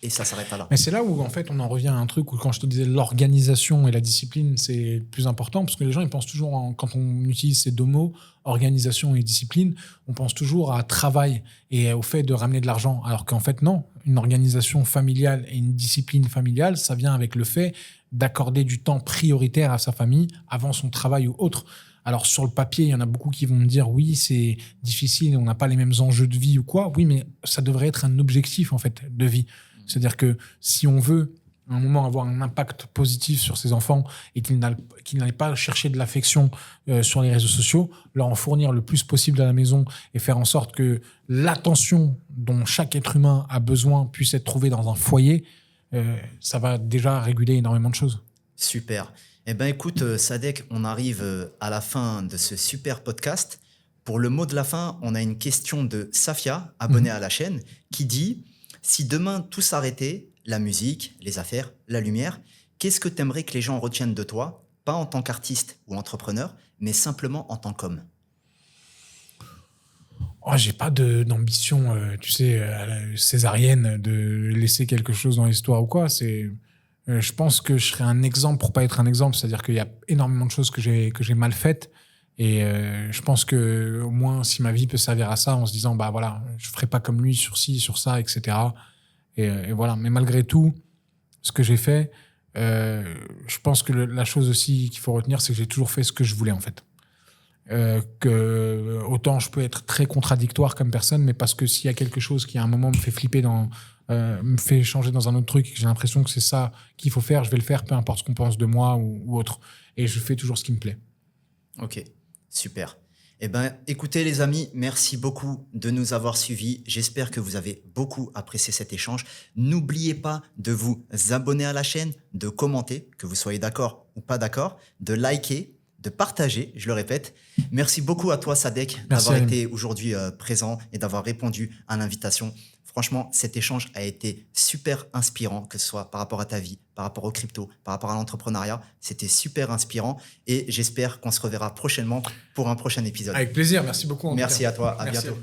et ça s'arrête là. Mais c'est là où, en fait, on en revient à un truc où, quand je te disais l'organisation et la discipline, c'est le plus important, parce que les gens, ils pensent toujours, quand on utilise ces deux mots, organisation et discipline, on pense toujours à travail et au fait de ramener de l'argent, alors qu'en fait, non. Une organisation familiale et une discipline familiale, ça vient avec le fait d'accorder du temps prioritaire à sa famille avant son travail ou autre. Alors, sur le papier, il y en a beaucoup qui vont me dire, oui, c'est difficile, on n'a pas les mêmes enjeux de vie ou quoi. Oui, mais ça devrait être un objectif, en fait, de vie. C'est-à-dire que si on veut, à un moment, avoir un impact positif sur ses enfants et qu'ils n'aillent pas chercher de l'affection sur les réseaux sociaux, leur en fournir le plus possible à la maison et faire en sorte que l'attention dont chaque être humain a besoin puisse être trouvée dans un foyer, ça va déjà réguler énormément de choses. Super. Eh bien, écoute, Sadek, on arrive à la fin de ce super podcast. Pour le mot de la fin, on a une question de Safia, abonnée à la chaîne, qui dit « Si demain tout s'arrêtait, la musique, les affaires, la lumière, qu'est-ce que tu aimerais que les gens retiennent de toi, pas en tant qu'artiste ou entrepreneur, mais simplement en tant qu'homme ?» Oh, j'ai pas d'ambition, tu sais, césarienne, de laisser quelque chose dans l'histoire ou quoi. Je pense que je serais un exemple pour pas être un exemple. C'est-à-dire qu'il y a énormément de choses que j'ai mal faites. Et je pense que, au moins, si ma vie peut servir à ça, en se disant, bah voilà, je ferai pas comme lui sur ci, sur ça, etc. Et voilà. Mais malgré tout, ce que j'ai fait, je pense que la chose aussi qu'il faut retenir, c'est que j'ai toujours fait ce que je voulais, en fait. Que autant je peux être très contradictoire comme personne, mais parce que s'il y a quelque chose qui à un moment me fait flipper, me fait changer dans un autre truc, et que j'ai l'impression que c'est ça qu'il faut faire, je vais le faire, peu importe ce qu'on pense de moi ou autre. Et je fais toujours ce qui me plaît. Ok, super. Eh bien, écoutez les amis, merci beaucoup de nous avoir suivis. J'espère que vous avez beaucoup apprécié cet échange. N'oubliez pas de vous abonner à la chaîne, de commenter, que vous soyez d'accord ou pas d'accord, de liker, de partager, je le répète. Merci beaucoup à toi, Sadek, d'avoir été aujourd'hui présent et d'avoir répondu à l'invitation. Franchement, cet échange a été super inspirant, que ce soit par rapport à ta vie, par rapport au crypto, par rapport à l'entrepreneuriat. C'était super inspirant et j'espère qu'on se reverra prochainement pour un prochain épisode. Avec plaisir, merci beaucoup. Merci à toi, à bientôt.